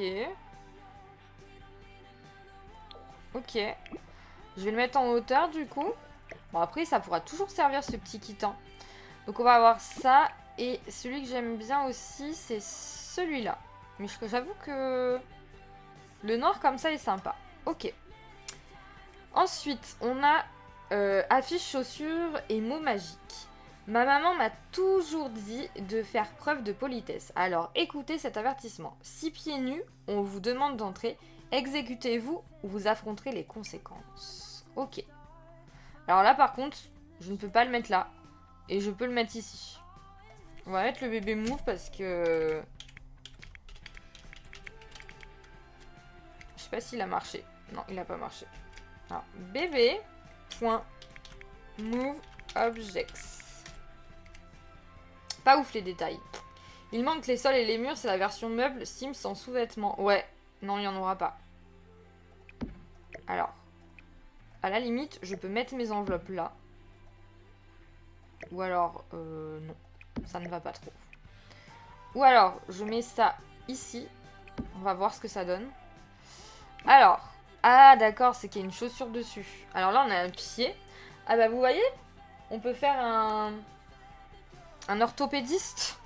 Speaker 1: Ok. Je vais le mettre en hauteur, du coup. Bon, après, ça pourra toujours servir, ce petit kit. Hein. Donc, on va avoir ça. Et celui que j'aime bien aussi, c'est celui-là. Mais j'avoue que le noir comme ça est sympa. Ok. Ensuite, on a affiche chaussures et mots magiques. Ma maman m'a toujours dit de faire preuve de politesse. Alors écoutez cet avertissement. Si pieds nus, on vous demande d'entrer, exécutez-vous ou vous affronterez les conséquences. Ok. Alors là par contre, je ne peux pas le mettre là. Et je peux le mettre ici. On va mettre le bébé move parce que... Je sais pas s'il a marché. Non, il a pas marché. Alors, bébé.move objects. Pas ouf les détails. Il manque les sols et les murs, c'est la version meuble Sims sans sous-vêtements. Ouais, non, il n'y en aura pas. Alors, à la limite, je peux mettre mes enveloppes là. Ou alors, non, ça ne va pas trop. Ou alors, je mets ça ici. On va voir ce que ça donne. Alors, ah d'accord, c'est qu'il y a une chaussure dessus. Alors là, on a un pied. Ah bah vous voyez, on peut faire un orthopédiste.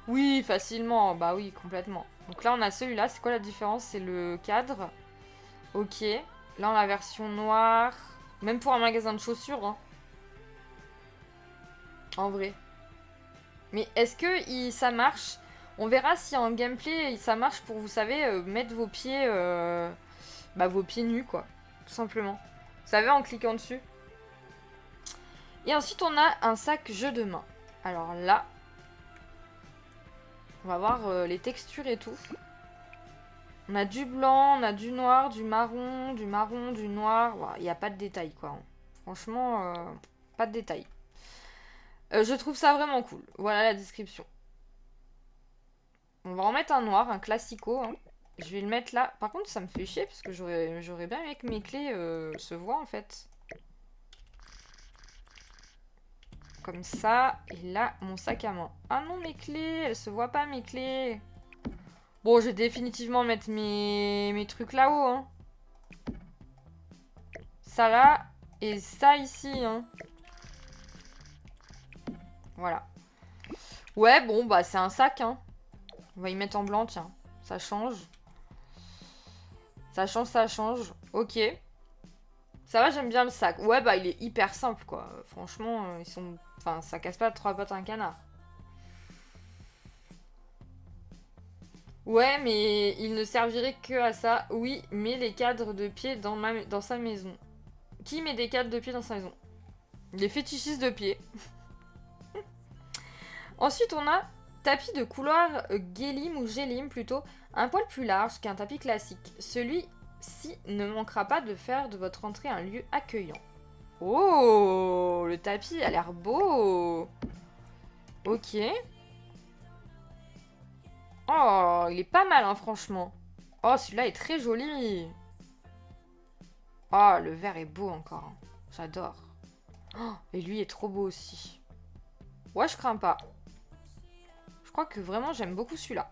Speaker 1: Oui, facilement. Bah oui, complètement. Donc là, on a celui-là. C'est quoi la différence? C'est le cadre. Ok. Là, on a la version noire. Même pour un magasin de chaussures. Hein. En vrai. Mais est-ce que ça marche? On verra si en gameplay, ça marche pour, vous savez, mettre vos pieds... vos pieds nus, quoi. Tout simplement. Vous savez, en cliquant dessus. Et ensuite, on a un sac jeu de main. Alors là... On va voir les textures et tout. On a du blanc, on a du noir, du marron, du noir. Il n'y a pas de détails, quoi. Franchement, pas de détails. Je trouve ça vraiment cool. Voilà la description. On va en mettre un noir, un classico. Hein. Je vais le mettre là. Par contre, ça me fait chier parce que j'aurais bien aimé que mes clés se voient, en fait. Comme ça. Et là, mon sac à main. Ah non, mes clés. Elles se voient pas, mes clés. Bon, je vais définitivement mettre mes trucs là-haut. Hein. Ça là. Et ça ici. Hein. Voilà. Ouais, bon, bah c'est un sac. Hein. On va y mettre en blanc, tiens. Ça change. Ça change, ça change. Ok. Ça va, j'aime bien le sac. Ouais, bah il est hyper simple, quoi. Franchement, ils sont... Enfin, ça casse pas 3 pattes à un canard. Ouais, mais il ne servirait que à ça. Oui, mais les cadres de pied dans sa maison. Qui met des cadres de pied dans sa maison? Les fétichistes de pied. Ensuite, on a Tapis de couleur Gélim ou Gélim plutôt, un poil plus large qu'un tapis classique. Celui-ci ne manquera pas de faire de votre entrée un lieu accueillant. Oh, le tapis a l'air beau. Ok. Oh, il est pas mal, hein, franchement. Oh, celui-là est très joli. Oh, le vert est beau encore. Hein. J'adore. Oh, et lui est trop beau aussi. Ouais, je crains pas. Je crois que vraiment j'aime beaucoup celui-là.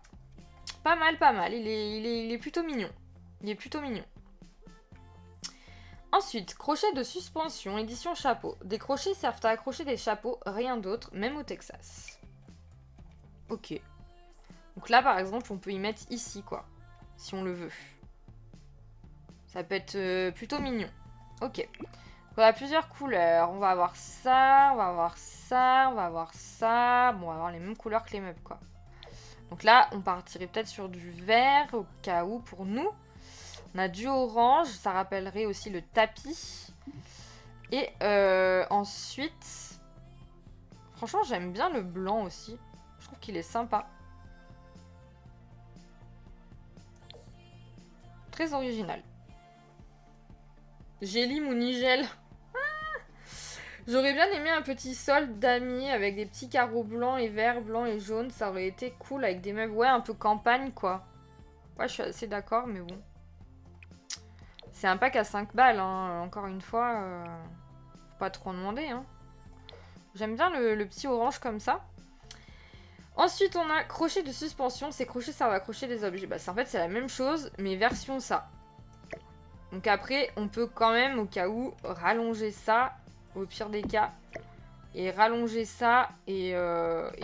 Speaker 1: Pas mal, pas mal. Il est plutôt mignon. Il est plutôt mignon. Ensuite, crochet de suspension, édition chapeau. Des crochets servent à accrocher des chapeaux, rien d'autre, même au Texas. Ok. Donc là, par exemple, on peut y mettre ici, quoi. Si on le veut. Ça peut être plutôt mignon. Ok. On a plusieurs couleurs. On va avoir ça, on va avoir ça, on va avoir ça. Bon, on va avoir les mêmes couleurs que les meubles, quoi. Donc là, on partirait peut-être sur du vert, au cas où, pour nous. On a du orange, ça rappellerait aussi le tapis. Et ensuite... Franchement, j'aime bien le blanc aussi. Je trouve qu'il est sympa. Très original. Gélim ou Nigel. J'aurais bien aimé un petit sol damier avec des petits carreaux blancs et verts, blancs et jaunes. Ça aurait été cool avec des meubles. Ouais, un peu campagne, quoi. Ouais, je suis assez d'accord, mais bon. C'est un pack à 5 balles, hein. Encore une fois. Faut pas trop en demander, hein. J'aime bien le petit orange comme ça. Ensuite, on a crochet de suspension. Ces crochets servent à accrocher des objets. Bah, en fait, c'est la même chose, mais version ça. Donc après, on peut quand même, au cas où, rallonger ça, au pire des cas. Et rallonger ça et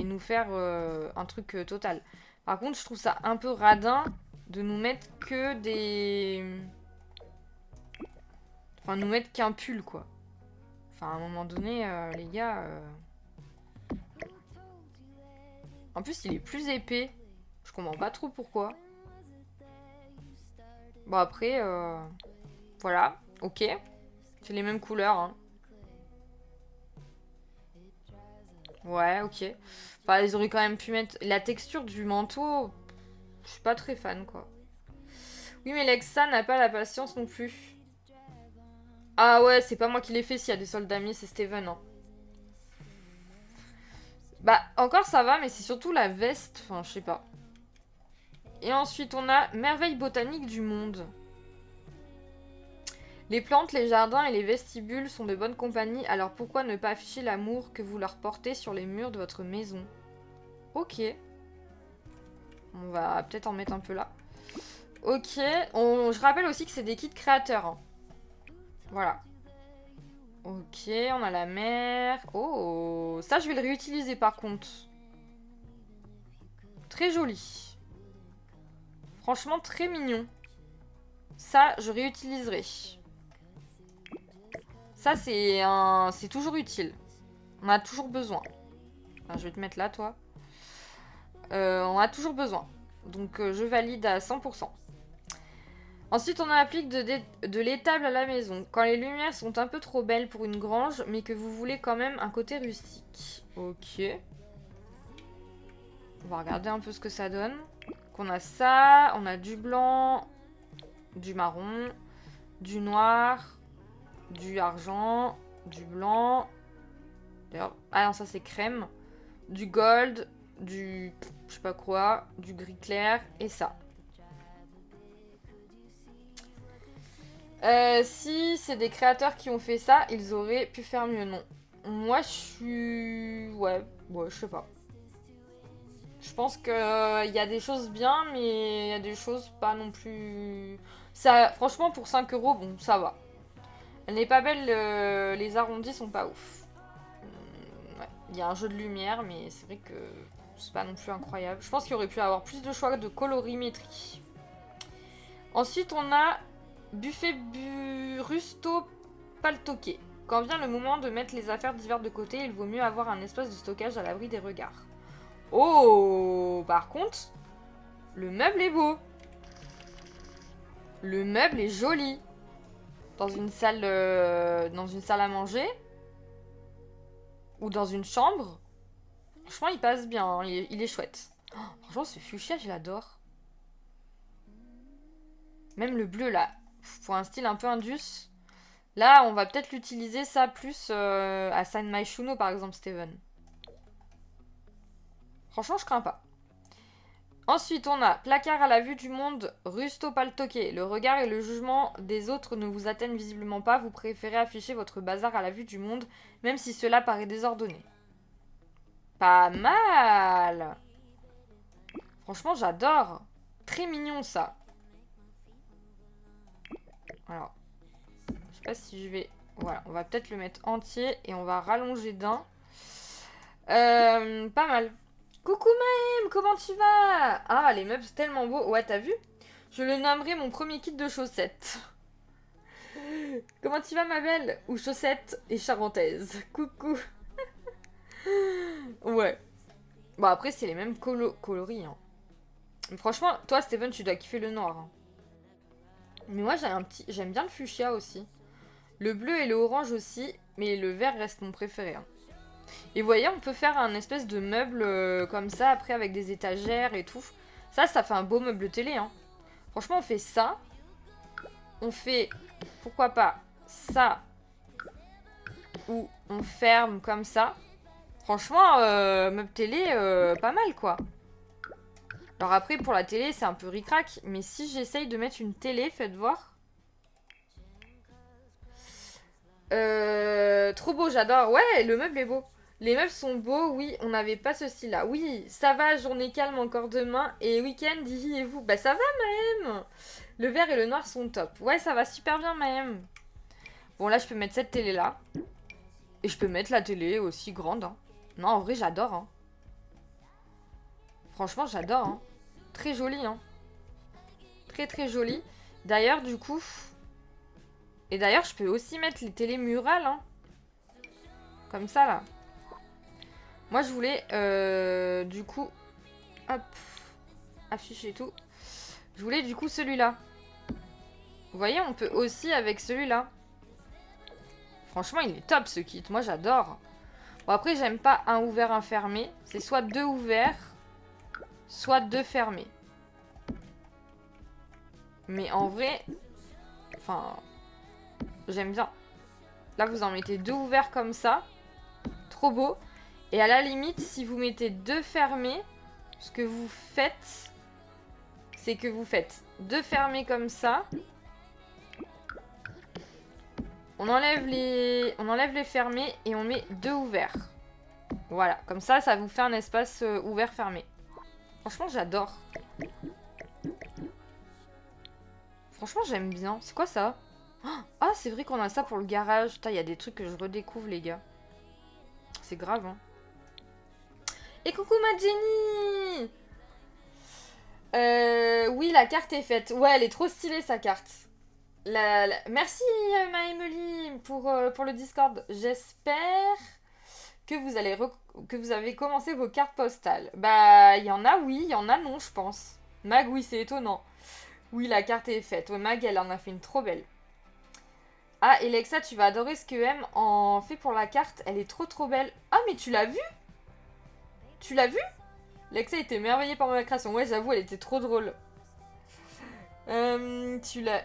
Speaker 1: nous faire un truc total. Par contre, je trouve ça un peu radin de nous mettre que des... Enfin, nous mettre qu'un pull, quoi. Enfin, à un moment donné, les gars... En plus, il est plus épais. Je comprends pas trop pourquoi. Bon, après, voilà. Ok. C'est les mêmes couleurs, hein. Ouais, ok. Enfin, ils auraient quand même pu mettre... La texture du manteau... Je suis pas très fan, quoi. Oui, mais Lexa n'a pas la patience non plus. Ah ouais, c'est pas moi qui l'ai fait s'il y a des soldats mis, c'est Steven, hein. Bah, encore ça va, mais c'est surtout la veste. Enfin, je sais pas. Et ensuite, on a Merveille botanique du monde. Les plantes, les jardins et les vestibules sont de bonne compagnie, alors pourquoi ne pas afficher l'amour que vous leur portez sur les murs de votre maison? Ok. On va peut-être en mettre un peu là. Ok. Je rappelle aussi que c'est des kits créateurs. Hein. Voilà. Ok, on a la mer. Oh, ça je vais le réutiliser par contre. Très joli. Franchement, très mignon. Ça, je réutiliserai. Ça, c'est toujours utile. On a toujours besoin. Enfin, je vais te mettre là, toi. On a toujours besoin. Donc, je valide à 100%. Ensuite, on applique de l'étable à la maison. Quand les lumières sont un peu trop belles pour une grange, mais que vous voulez quand même un côté rustique. Ok. On va regarder un peu ce que ça donne. On a ça, on a du blanc, du marron, du noir, du argent, du blanc. D'ailleurs, ah non, ça c'est crème. Du gold, du je sais pas quoi, du gris clair et ça. Si c'est des créateurs qui ont fait ça, ils auraient pu faire mieux, non. Moi, je suis... Ouais, je sais pas. Je pense qu'il y a des choses bien, mais il y a des choses pas non plus... Ça, franchement, pour 5 euros, bon, ça va. Elle n'est pas belle, les arrondis sont pas ouf. Ouais. Il y a un jeu de lumière, mais c'est vrai que c'est pas non plus incroyable. Je pense qu'il y aurait pu avoir plus de choix de colorimétrie. Ensuite, on a buffet Rusto Paltoqué. Quand vient le moment de mettre les affaires d'hiver de côté, il vaut mieux avoir un espace de stockage à l'abri des regards. Oh, par contre, le meuble est beau. Le meuble est joli. Dans une salle à manger ou dans une chambre. Franchement, il passe bien, hein, il est chouette. Oh, franchement, ce fuchsia, je l'adore. Même le bleu, là, pour un style un peu indus. Là, on va peut-être l'utiliser, ça, plus à Sign My Shuno, par exemple, Steven. Franchement, je crains pas. Ensuite, on a placard à la vue du monde, Rusto Paltoqué. Le regard et le jugement des autres ne vous atteignent visiblement pas. Vous préférez afficher votre bazar à la vue du monde, même si cela paraît désordonné. Pas mal! Franchement, j'adore. Très mignon, ça. Alors, je sais pas si je vais... Voilà, on va peut-être le mettre entier et on va rallonger d'un. Pas mal. Coucou Maëm, comment tu vas? Ah, les meubles, c'est tellement beau. Ouais, t'as vu? Je le nommerai mon premier kit de chaussettes. Comment tu vas, ma belle? Ou chaussettes et charentaises. Coucou. Ouais. Bon, après, c'est les mêmes coloris. Hein. Franchement, toi, Steven, tu dois kiffer le noir. Hein. Mais moi, j'aime bien le fuchsia aussi. Le bleu et le orange aussi, mais le vert reste mon préféré. Hein. Et vous voyez, on peut faire un espèce de meuble comme ça, après avec des étagères et tout. Ça fait un beau meuble télé. Hein. Franchement, on fait ça. On fait, pourquoi pas, ça. Ou on ferme comme ça. Franchement, meuble télé, pas mal quoi. Alors après, pour la télé, c'est un peu ric-rac. Mais si j'essaye de mettre une télé, faites voir. Trop beau, j'adore. Ouais, le meuble est beau. Les meubles sont beaux, oui, on n'avait pas ce style-là. Oui, ça va, journée calme encore demain. Et week-end, y et vous? Bah ça va, Maëm. Le vert et le noir sont top. Ouais, ça va super bien, Maëm. Bon, là, je peux mettre cette télé-là. Et je peux mettre la télé aussi grande. Hein. Non, en vrai, j'adore. Hein. Franchement, j'adore. Hein. Très joli. Hein. Très, très joli. D'ailleurs, du coup... Et d'ailleurs, je peux aussi mettre les télés murales. Hein. Comme ça, là. Moi, je voulais, du coup... Hop. Afficher tout. Je voulais, du coup, celui-là. Vous voyez, on peut aussi avec celui-là. Franchement, il est top, ce kit. Moi, j'adore. Bon, après, j'aime pas un ouvert, un fermé. C'est soit deux ouverts, soit deux fermés. Mais en vrai... Enfin... J'aime bien. Là, vous en mettez deux ouverts comme ça. Trop beau. Et à la limite, si vous mettez deux fermés, ce que vous faites, c'est que vous faites deux fermés comme ça. On enlève les fermés et on met deux ouverts. Voilà, comme ça, ça vous fait un espace ouvert-fermé. Franchement, j'adore. Franchement, j'aime bien. C'est quoi ça? Ah, c'est vrai qu'on a ça pour le garage. Putain, il y a des trucs que je redécouvre, les gars. C'est grave, hein. Et coucou ma Jenny! Oui, la carte est faite. Ouais, elle est trop stylée, sa carte. Merci, ma Emily, pour le Discord. J'espère que vous avez commencé vos cartes postales. Bah, il y en a oui, il y en a non, je pense. Mag, oui, c'est étonnant. Oui, la carte est faite. Ouais, Mag, elle en a fait une trop belle. Ah, et Lexa, tu vas adorer ce que M en fait pour la carte. Elle est trop trop belle. Ah, mais tu l'as vue? Tu l'as vue? Lexa était émerveillée par ma création. Ouais, j'avoue, elle était trop drôle. Tu l'as...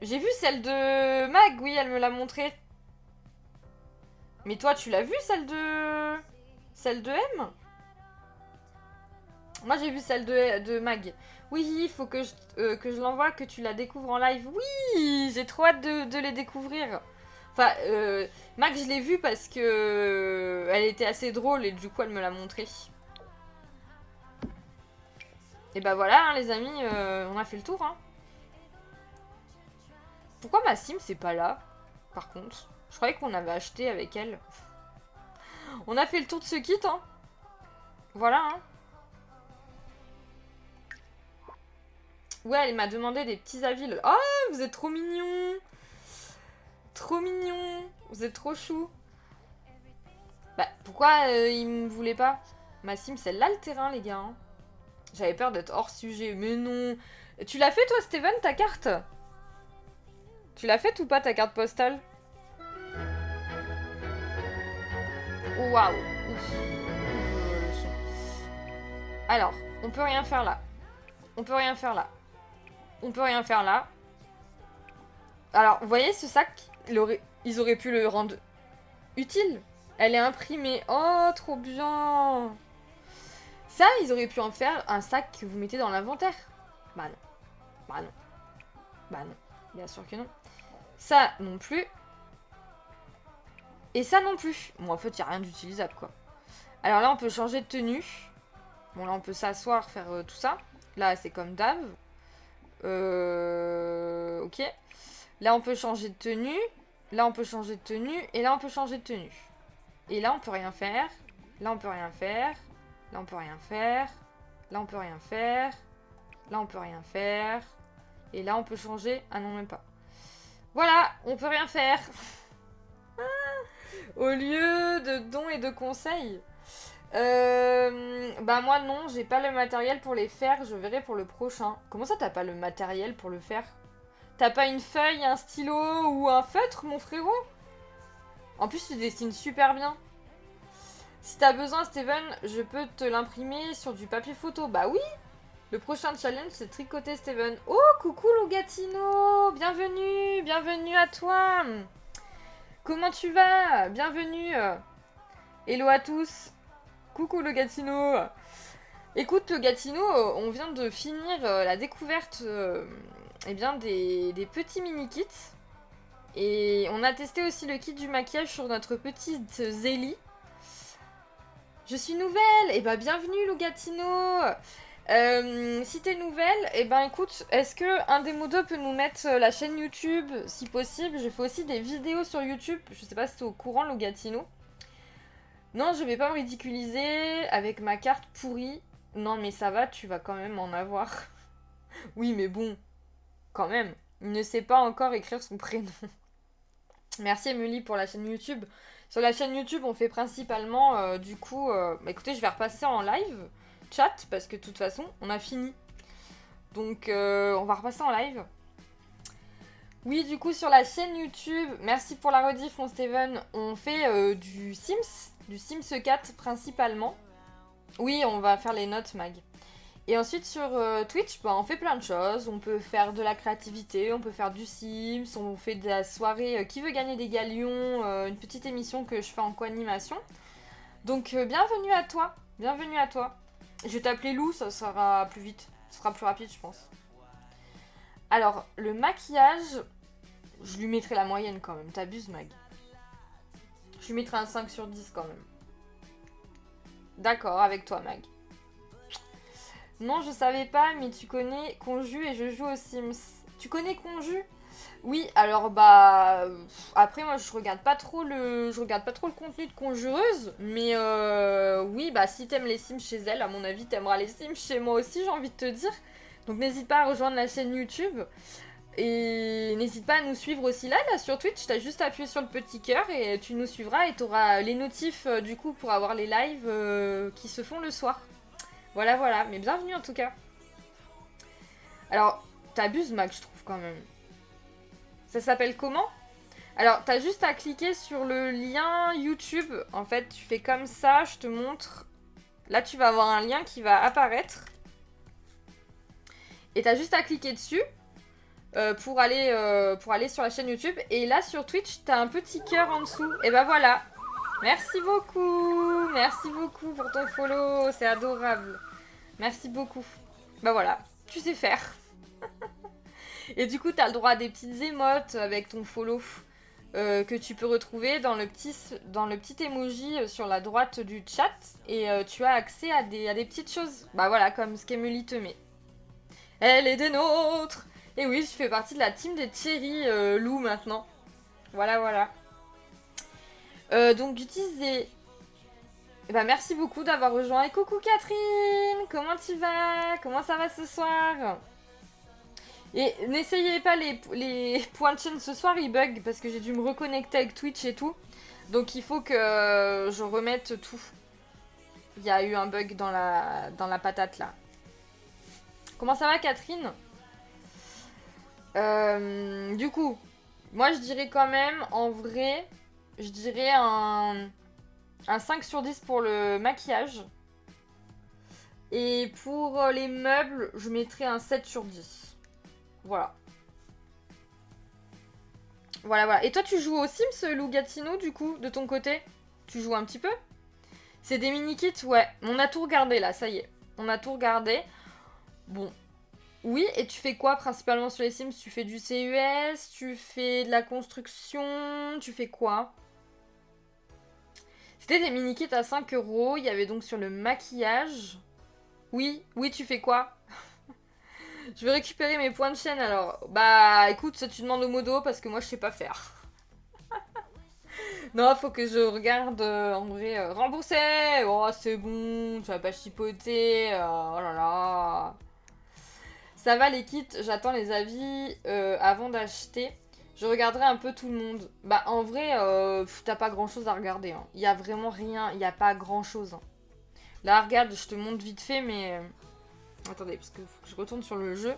Speaker 1: J'ai vu celle de Mag, oui, elle me l'a montré. Mais toi, tu l'as vue, celle de... Celle de M? Moi, j'ai vu celle de Mag. Oui, il faut que je l'envoie, que tu la découvres en live. Oui, j'ai trop hâte de les découvrir. Enfin, Mag, je l'ai vue parce que elle était assez drôle et du coup, elle me l'a montré. Et bah voilà, hein, les amis, on a fait le tour. Hein. Pourquoi ma sim, c'est pas là, par contre? Je croyais qu'on avait acheté avec elle. On a fait le tour de ce kit, hein. Voilà, hein. Ouais, elle m'a demandé des petits avis. Oh, vous êtes trop mignons. Trop mignons. Vous êtes trop chou. Bah, pourquoi il me voulait pas? Ma sim, c'est là le terrain, les gars. Hein. J'avais peur d'être hors sujet. Mais non. Tu l'as fait, toi, Steven, ta carte? Tu l'as faite ou pas, ta carte postale? Waouh. Alors, on peut rien faire là. On peut rien faire là. On peut rien faire là. Alors, vous voyez ce sac, ils auraient pu le rendre utile. Elle est imprimée. Oh, trop bien. Ça, ils auraient pu en faire un sac que vous mettez dans l'inventaire. Bah non. Bah non. Bah non. Bien sûr que non. Ça non plus. Et ça non plus. Bon, en fait, il n'y a rien d'utilisable, quoi. Alors là, on peut changer de tenue. Bon, là, on peut s'asseoir, faire tout ça. Là, c'est comme d'hab. Ok. Là, on peut changer de tenue. Là, on peut changer de tenue. Et là, on peut changer de tenue. Et là, on peut rien faire. Là, on peut rien faire. Là, on peut rien faire. Là, on peut rien faire. Là, on peut rien faire. Et là, on peut changer... Ah non, même pas. Voilà, on peut rien faire. Au lieu de dons et de conseils. Bah moi non, j'ai pas le matériel pour les faire, je verrai pour le prochain. Comment ça t'as pas le matériel pour le faire? T'as pas une feuille, un stylo ou un feutre, mon frérot? En plus, tu dessines super bien. Si t'as besoin, Steven, je peux te l'imprimer sur du papier photo. Bah oui. Le prochain challenge, c'est tricoter, Steven. Oh, coucou Logatino. Bienvenue, bienvenue à toi. Comment tu vas? Bienvenue. Hello à tous. Coucou Logatino. Écoute Logatino, on vient de finir la découverte eh bien, des petits mini-kits. Et on a testé aussi le kit du maquillage sur notre petite Zélie. Je suis nouvelle. Et bah bienvenue Logatino. Si t'es nouvelle, et ben écoute, est-ce que un des modos peut nous mettre la chaîne YouTube, si possible? Je fais aussi des vidéos sur YouTube. Je sais pas si t'es au courant Logatino. Non, je vais pas me ridiculiser avec ma carte pourrie. Non, mais ça va, tu vas quand même en avoir. Oui, mais bon, quand même. Il ne sait pas encore écrire son prénom. Merci Emily pour la chaîne YouTube. Sur la chaîne YouTube, on fait principalement, du coup... Bah écoutez, je vais repasser en live, chat, parce que de toute façon, on a fini. Donc, on va repasser en live. Oui, du coup, sur la chaîne YouTube, merci pour la rediff, mon Steven, on fait du Sims 4 principalement. Oui, on va faire les notes, Mag. Et ensuite, sur Twitch, bah, on fait plein de choses. On peut faire de la créativité, on peut faire du Sims, on fait de la soirée Qui veut gagner des galions, une petite émission que je fais en co-animation. Donc, bienvenue à toi, bienvenue à toi. Je vais t'appeler Lou, ça sera plus vite, ça sera plus rapide, je pense. Alors, le maquillage, je lui mettrai la moyenne quand même, t'abuses, Mag. Je lui mettrai un 5 sur 10 quand même. D'accord, avec toi, Mag. Non, je savais pas, mais tu connais Conju et je joue aux Sims. Tu connais Conju? Oui, alors bah... Après, moi, je regarde pas trop le contenu de Conjureuse, mais oui, bah si t'aimes les Sims chez elle, à mon avis, t'aimeras les Sims chez moi aussi, j'ai envie de te dire. Donc n'hésite pas à rejoindre la chaîne YouTube. Et n'hésite pas à nous suivre aussi là sur Twitch, t'as juste appuyé sur le petit cœur et tu nous suivras et t'auras les notifs du coup pour avoir les lives qui se font le soir. Voilà, voilà, mais bienvenue en tout cas. Alors, t'abuses Mac, je trouve quand même. Ça s'appelle comment? Alors, t'as juste à cliquer sur le lien YouTube. En fait, tu fais comme ça, je te montre. Là, tu vas avoir un lien qui va apparaître. Et t'as juste à cliquer dessus pour aller sur la chaîne YouTube. Et là, sur Twitch, t'as un petit cœur en dessous. Et bah voilà. Merci beaucoup pour ton follow, c'est adorable. Merci beaucoup. Bah voilà, tu sais faire. Et du coup, t'as le droit à des petites émotes avec ton follow que tu peux retrouver dans le petit emoji sur la droite du chat. Et tu as accès à des petites choses. Bah voilà, comme ce qu'Emily te met. Elle est des nôtres. Et oui, je fais partie de la team des Cherry Lou maintenant. Voilà, voilà. Donc d'utiliser... Bah merci beaucoup d'avoir rejoint. Et coucou Catherine, comment tu vas? Comment ça va ce soir? Et n'essayez pas les points de chaîne ce soir, ils bug parce que j'ai dû me reconnecter avec Twitch et tout. Donc il faut que je remette tout. Il y a eu un bug dans la patate là. Comment ça va Catherine? Du coup, moi je dirais quand même, en vrai, je dirais un 5 sur 10 pour le maquillage. Et pour les meubles, je mettrais un 7 sur 10. Voilà. Voilà, voilà. Et toi, tu joues aux Sims, Lou Gatineau, du coup, de ton côté? Tu joues un petit peu? C'est des mini-kits? Ouais. On a tout regardé, là, ça y est. On a tout regardé. Bon. Oui, et tu fais quoi principalement sur les Sims? Tu fais du CES? Tu fais de la construction? Tu fais quoi? C'était des mini-kits à 5 euros. Il y avait donc sur le maquillage. Oui, oui, tu fais quoi? Je vais récupérer mes points de chaîne alors. Bah écoute, ça tu demandes au modo parce que moi je sais pas faire. Non, faut que je regarde en vrai. Remboursé. Oh, c'est bon, tu vas pas chipoter. Oh là là. Ça va les kits, j'attends les avis avant d'acheter. Je regarderai un peu tout le monde. Bah en vrai, t'as pas grand chose à regarder. Hein. Y a vraiment rien, y a pas grand chose. Hein. Là, regarde, je te montre vite fait, mais... Attendez, parce que faut que je retourne sur le jeu.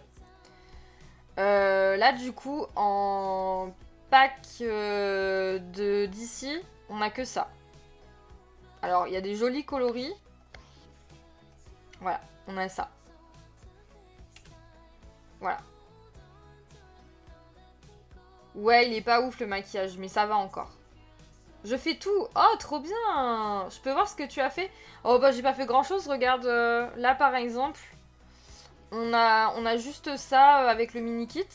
Speaker 1: Là, du coup, en pack d'ici, on a que ça. Alors, il y a des jolis coloris. Voilà, on a ça. Voilà. Ouais, il est pas ouf le maquillage, mais ça va encore. Je fais tout. Oh, trop bien. Je peux voir ce que tu as fait? Oh, bah, j'ai pas fait grand chose. Regarde, là, par exemple, on a juste ça avec le mini kit.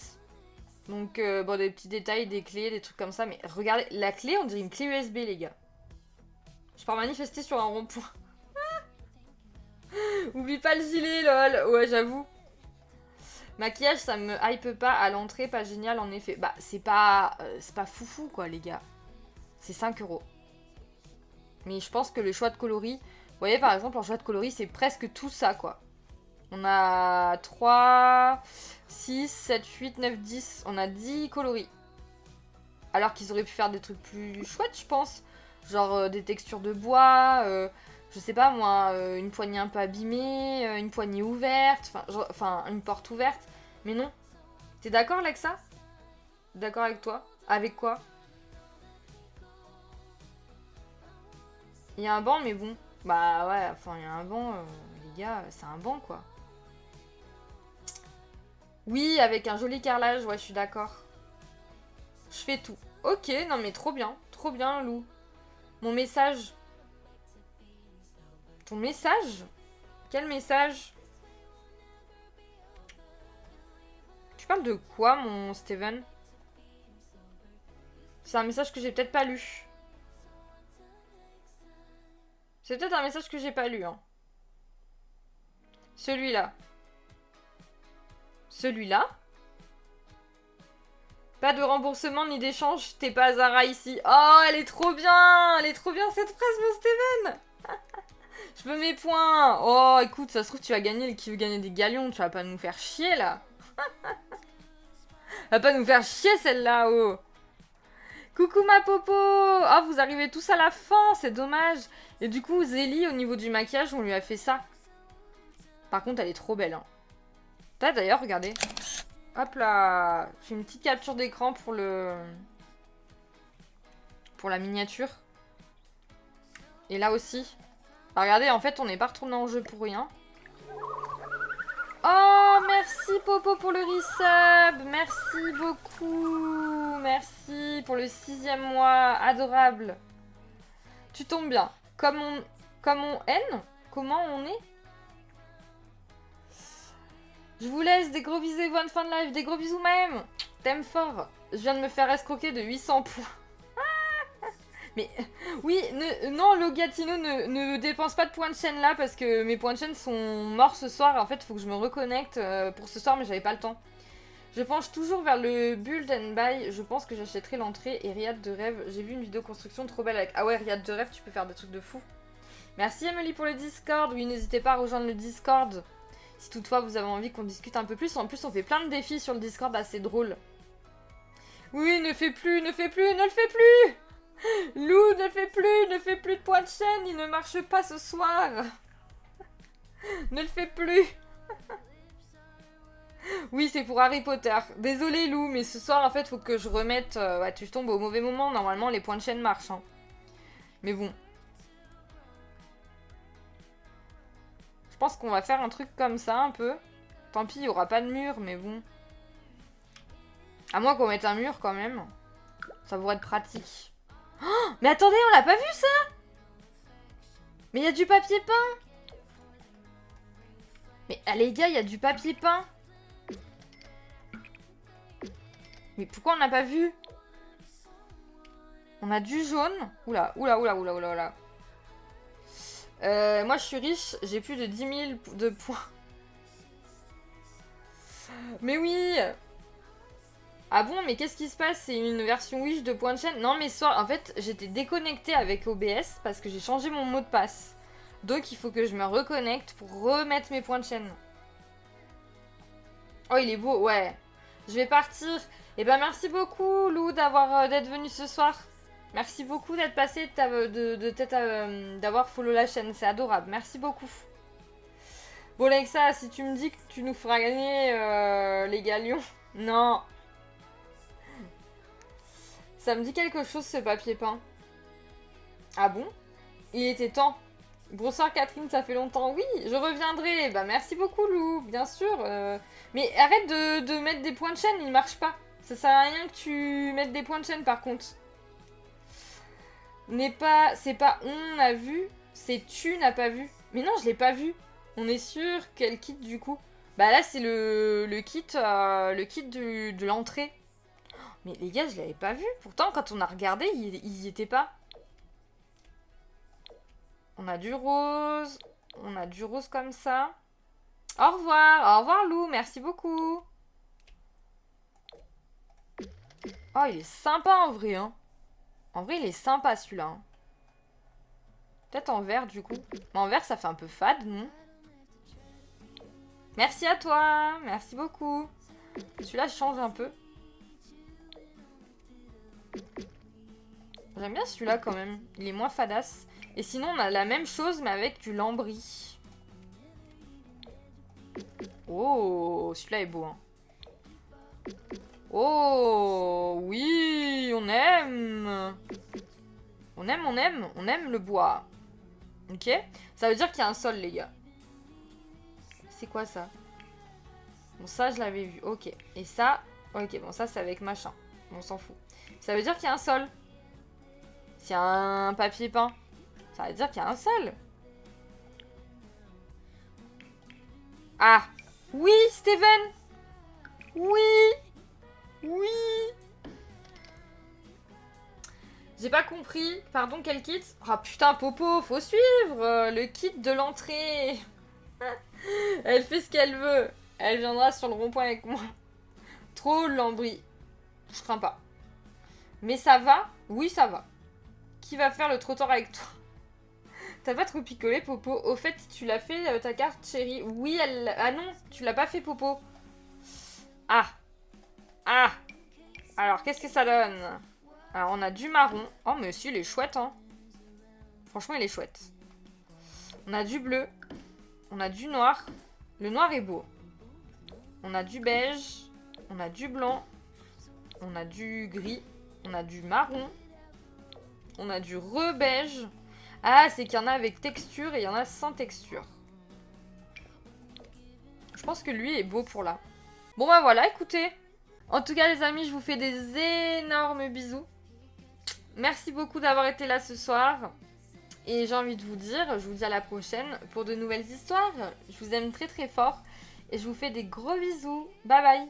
Speaker 1: Donc, bon, des petits détails, des clés, des trucs comme ça. Mais regardez, la clé, on dirait une clé USB, les gars. Je pars manifester sur un rond-point. Oublie pas le gilet, lol. Ouais, j'avoue. Maquillage, ça me hype pas à l'entrée, pas génial en effet. Bah, c'est pas foufou, quoi, les gars. C'est 5 euros. Mais je pense que le choix de coloris... Vous voyez, par exemple, en choix de coloris, c'est presque tout ça, quoi. On a 3, 6, 7, 8, 9, 10. On a 10 coloris. Alors qu'ils auraient pu faire des trucs plus chouettes, je pense. Genre des textures de bois, je sais pas moi, une poignée un peu abîmée, une poignée ouverte, enfin une porte ouverte. Mais non. T'es d'accord avec ça? D'accord avec toi? Avec quoi? Il y a un banc, mais bon. Bah ouais, enfin il y a un banc, les gars, c'est un banc quoi. Oui, avec un joli carrelage, ouais, je suis d'accord. Je fais tout. Ok, non mais trop bien, Lou. Mon message. Ton message? Quel message? Tu parles de quoi, mon Steven? C'est un message que j'ai peut-être pas lu. C'est peut-être un message que j'ai pas lu, hein. Celui-là. Celui-là? Pas de remboursement ni d'échange, t'es pas Zara ici. Oh, elle est trop bien! Elle est trop bien cette phrase, mon Steven! Je veux mes points! Oh, écoute, ça se trouve, tu vas gagner, qui veut gagner des galions, tu vas pas nous faire chier, là! Va pas nous faire chier, celle-là, oh! Coucou ma popo! Oh, vous arrivez tous à la fin, c'est dommage! Et du coup, Zélie, au niveau du maquillage, on lui a fait ça. Par contre, elle est trop belle, hein. D'ailleurs, regardez. Hop là! J'ai une petite capture d'écran pour le... pour la miniature. Et là aussi. Ah, regardez, en fait, on n'est pas retourné en jeu pour rien. Oh, merci Popo pour le resub. Merci beaucoup. Merci pour le 6e mois. Adorable. Tu tombes bien. Comme on haine? Comment on est? Je vous laisse. Des gros bisous, bonne fin de live. Des gros bisous même. T'aimes fort. Je viens de me faire escroquer de 800 points. Mais oui, non, Logatino ne dépense pas de points de chaîne là parce que mes points de chaîne sont morts ce soir. En fait, il faut que je me reconnecte pour ce soir, mais j'avais pas le temps. Je penche toujours vers le build and buy. Je pense que j'achèterai l'entrée et Riad de rêve. J'ai vu une vidéo construction trop belle avec... Ah ouais, Riad de rêve, tu peux faire des trucs de fou. Merci Emily pour le Discord. Oui, n'hésitez pas à rejoindre le Discord si toutefois vous avez envie qu'on discute un peu plus. En plus, on fait plein de défis sur le Discord assez drôles. Oui, ne le fais plus, ne le fais plus! Lou, ne fais plus de points de chaîne, il ne marche pas ce soir. Ne le fais plus. Oui, c'est pour Harry Potter. Désolé Lou, mais ce soir en fait faut que je remette... ouais, tu tombes au mauvais moment, normalement les points de chaîne marchent. Hein. Mais bon. Je pense qu'on va faire un truc comme ça, un peu. Tant pis, il n'y aura pas de mur, mais bon. À moins qu'on mette un mur, quand même. Ça pourrait être pratique. Oh, mais attendez, on l'a pas vu, ça? Mais il y a du papier peint. Mais ah, les gars, il y a du papier peint. Mais pourquoi on n'a pas vu? On a du jaune. Oula, oula, oula, oula, oula, oula. Moi, je suis riche. J'ai plus de 10 000 de points. Mais oui. Ah bon, mais qu'est-ce qui se passe? C'est une version Wish de points de chaîne? Non, mais soit, en fait, j'étais déconnectée avec OBS parce que j'ai changé mon mot de passe. Donc, il faut que je me reconnecte pour remettre mes points de chaîne. Oh, il est beau, ouais. Je vais partir. Eh ben, merci beaucoup, Lou, d'être venu ce soir. Merci beaucoup d'être passé, d'avoir follow la chaîne. C'est adorable. Merci beaucoup. Bon, Lexa, si tu me dis que tu nous feras gagner les galions. Non. Ça me dit quelque chose, ce papier peint. Ah bon? Il était temps. Bonsoir Catherine, ça fait longtemps. Oui, je reviendrai. Bah merci beaucoup Lou, bien sûr. Mais arrête de mettre des points de chaîne, il marche pas. Ça sert à rien que tu mettes des points de chaîne par contre. C'est pas on a vu, c'est tu n'as pas vu. Mais non, je l'ai pas vu. On est sûr quel kit du coup? Bah là c'est le kit de l'entrée. Mais les gars, je l'avais pas vu. Pourtant, quand on a regardé, ils y étaient pas. On a du rose. On a du rose comme ça. Au revoir. Au revoir, Lou. Merci beaucoup. Oh, il est sympa en vrai. Hein. En vrai, il est sympa celui-là. Hein. Peut-être en vert, du coup. Mais en vert, ça fait un peu fade, non? Merci à toi. Merci beaucoup. Celui-là change un peu. J'aime bien celui-là quand même. Il est moins fadasse. Et sinon, on a la même chose, mais avec du lambris. Oh, celui-là est beau. Hein. Oh, oui, on aime. On aime, on aime. On aime le bois. Ok. Ça veut dire qu'il y a un sol, les gars. C'est quoi ça? Bon, ça, je l'avais vu. Ok. Et ça... Ok, bon, ça, c'est avec machin. On s'en fout. Ça veut dire qu'il y a un sol. S'il y a un papier peint, ça veut dire qu'il y a un sol. Ah. Oui, Steven. Oui. Oui. J'ai pas compris. Pardon, quel kit? Ah putain, Popo, faut suivre. Le kit de l'entrée. Elle fait ce qu'elle veut. Elle viendra sur le rond-point avec moi. Trop lambris. Je crains pas. Mais ça va? Oui, ça va. Qui va faire le trottoir avec toi? T'as pas trop picolé, Popo? Au fait, tu l'as fait, ta carte, chérie? Oui, elle... Ah non, tu l'as pas fait, Popo. Ah. Ah. Alors, qu'est-ce que ça donne? Alors, on a du marron. Oh, mais si, il est chouette, hein. Franchement, il est chouette. On a du bleu. On a du noir. Le noir est beau. On a du beige. On a du blanc. On a du gris. On a du marron. On a du re-beige. Ah, c'est qu'il y en a avec texture et il y en a sans texture. Je pense que lui est beau pour là. Bon bah voilà, écoutez. En tout cas les amis, je vous fais des énormes bisous. Merci beaucoup d'avoir été là ce soir. Et j'ai envie de vous dire, je vous dis à la prochaine pour de nouvelles histoires. Je vous aime très très fort. Et je vous fais des gros bisous. Bye bye.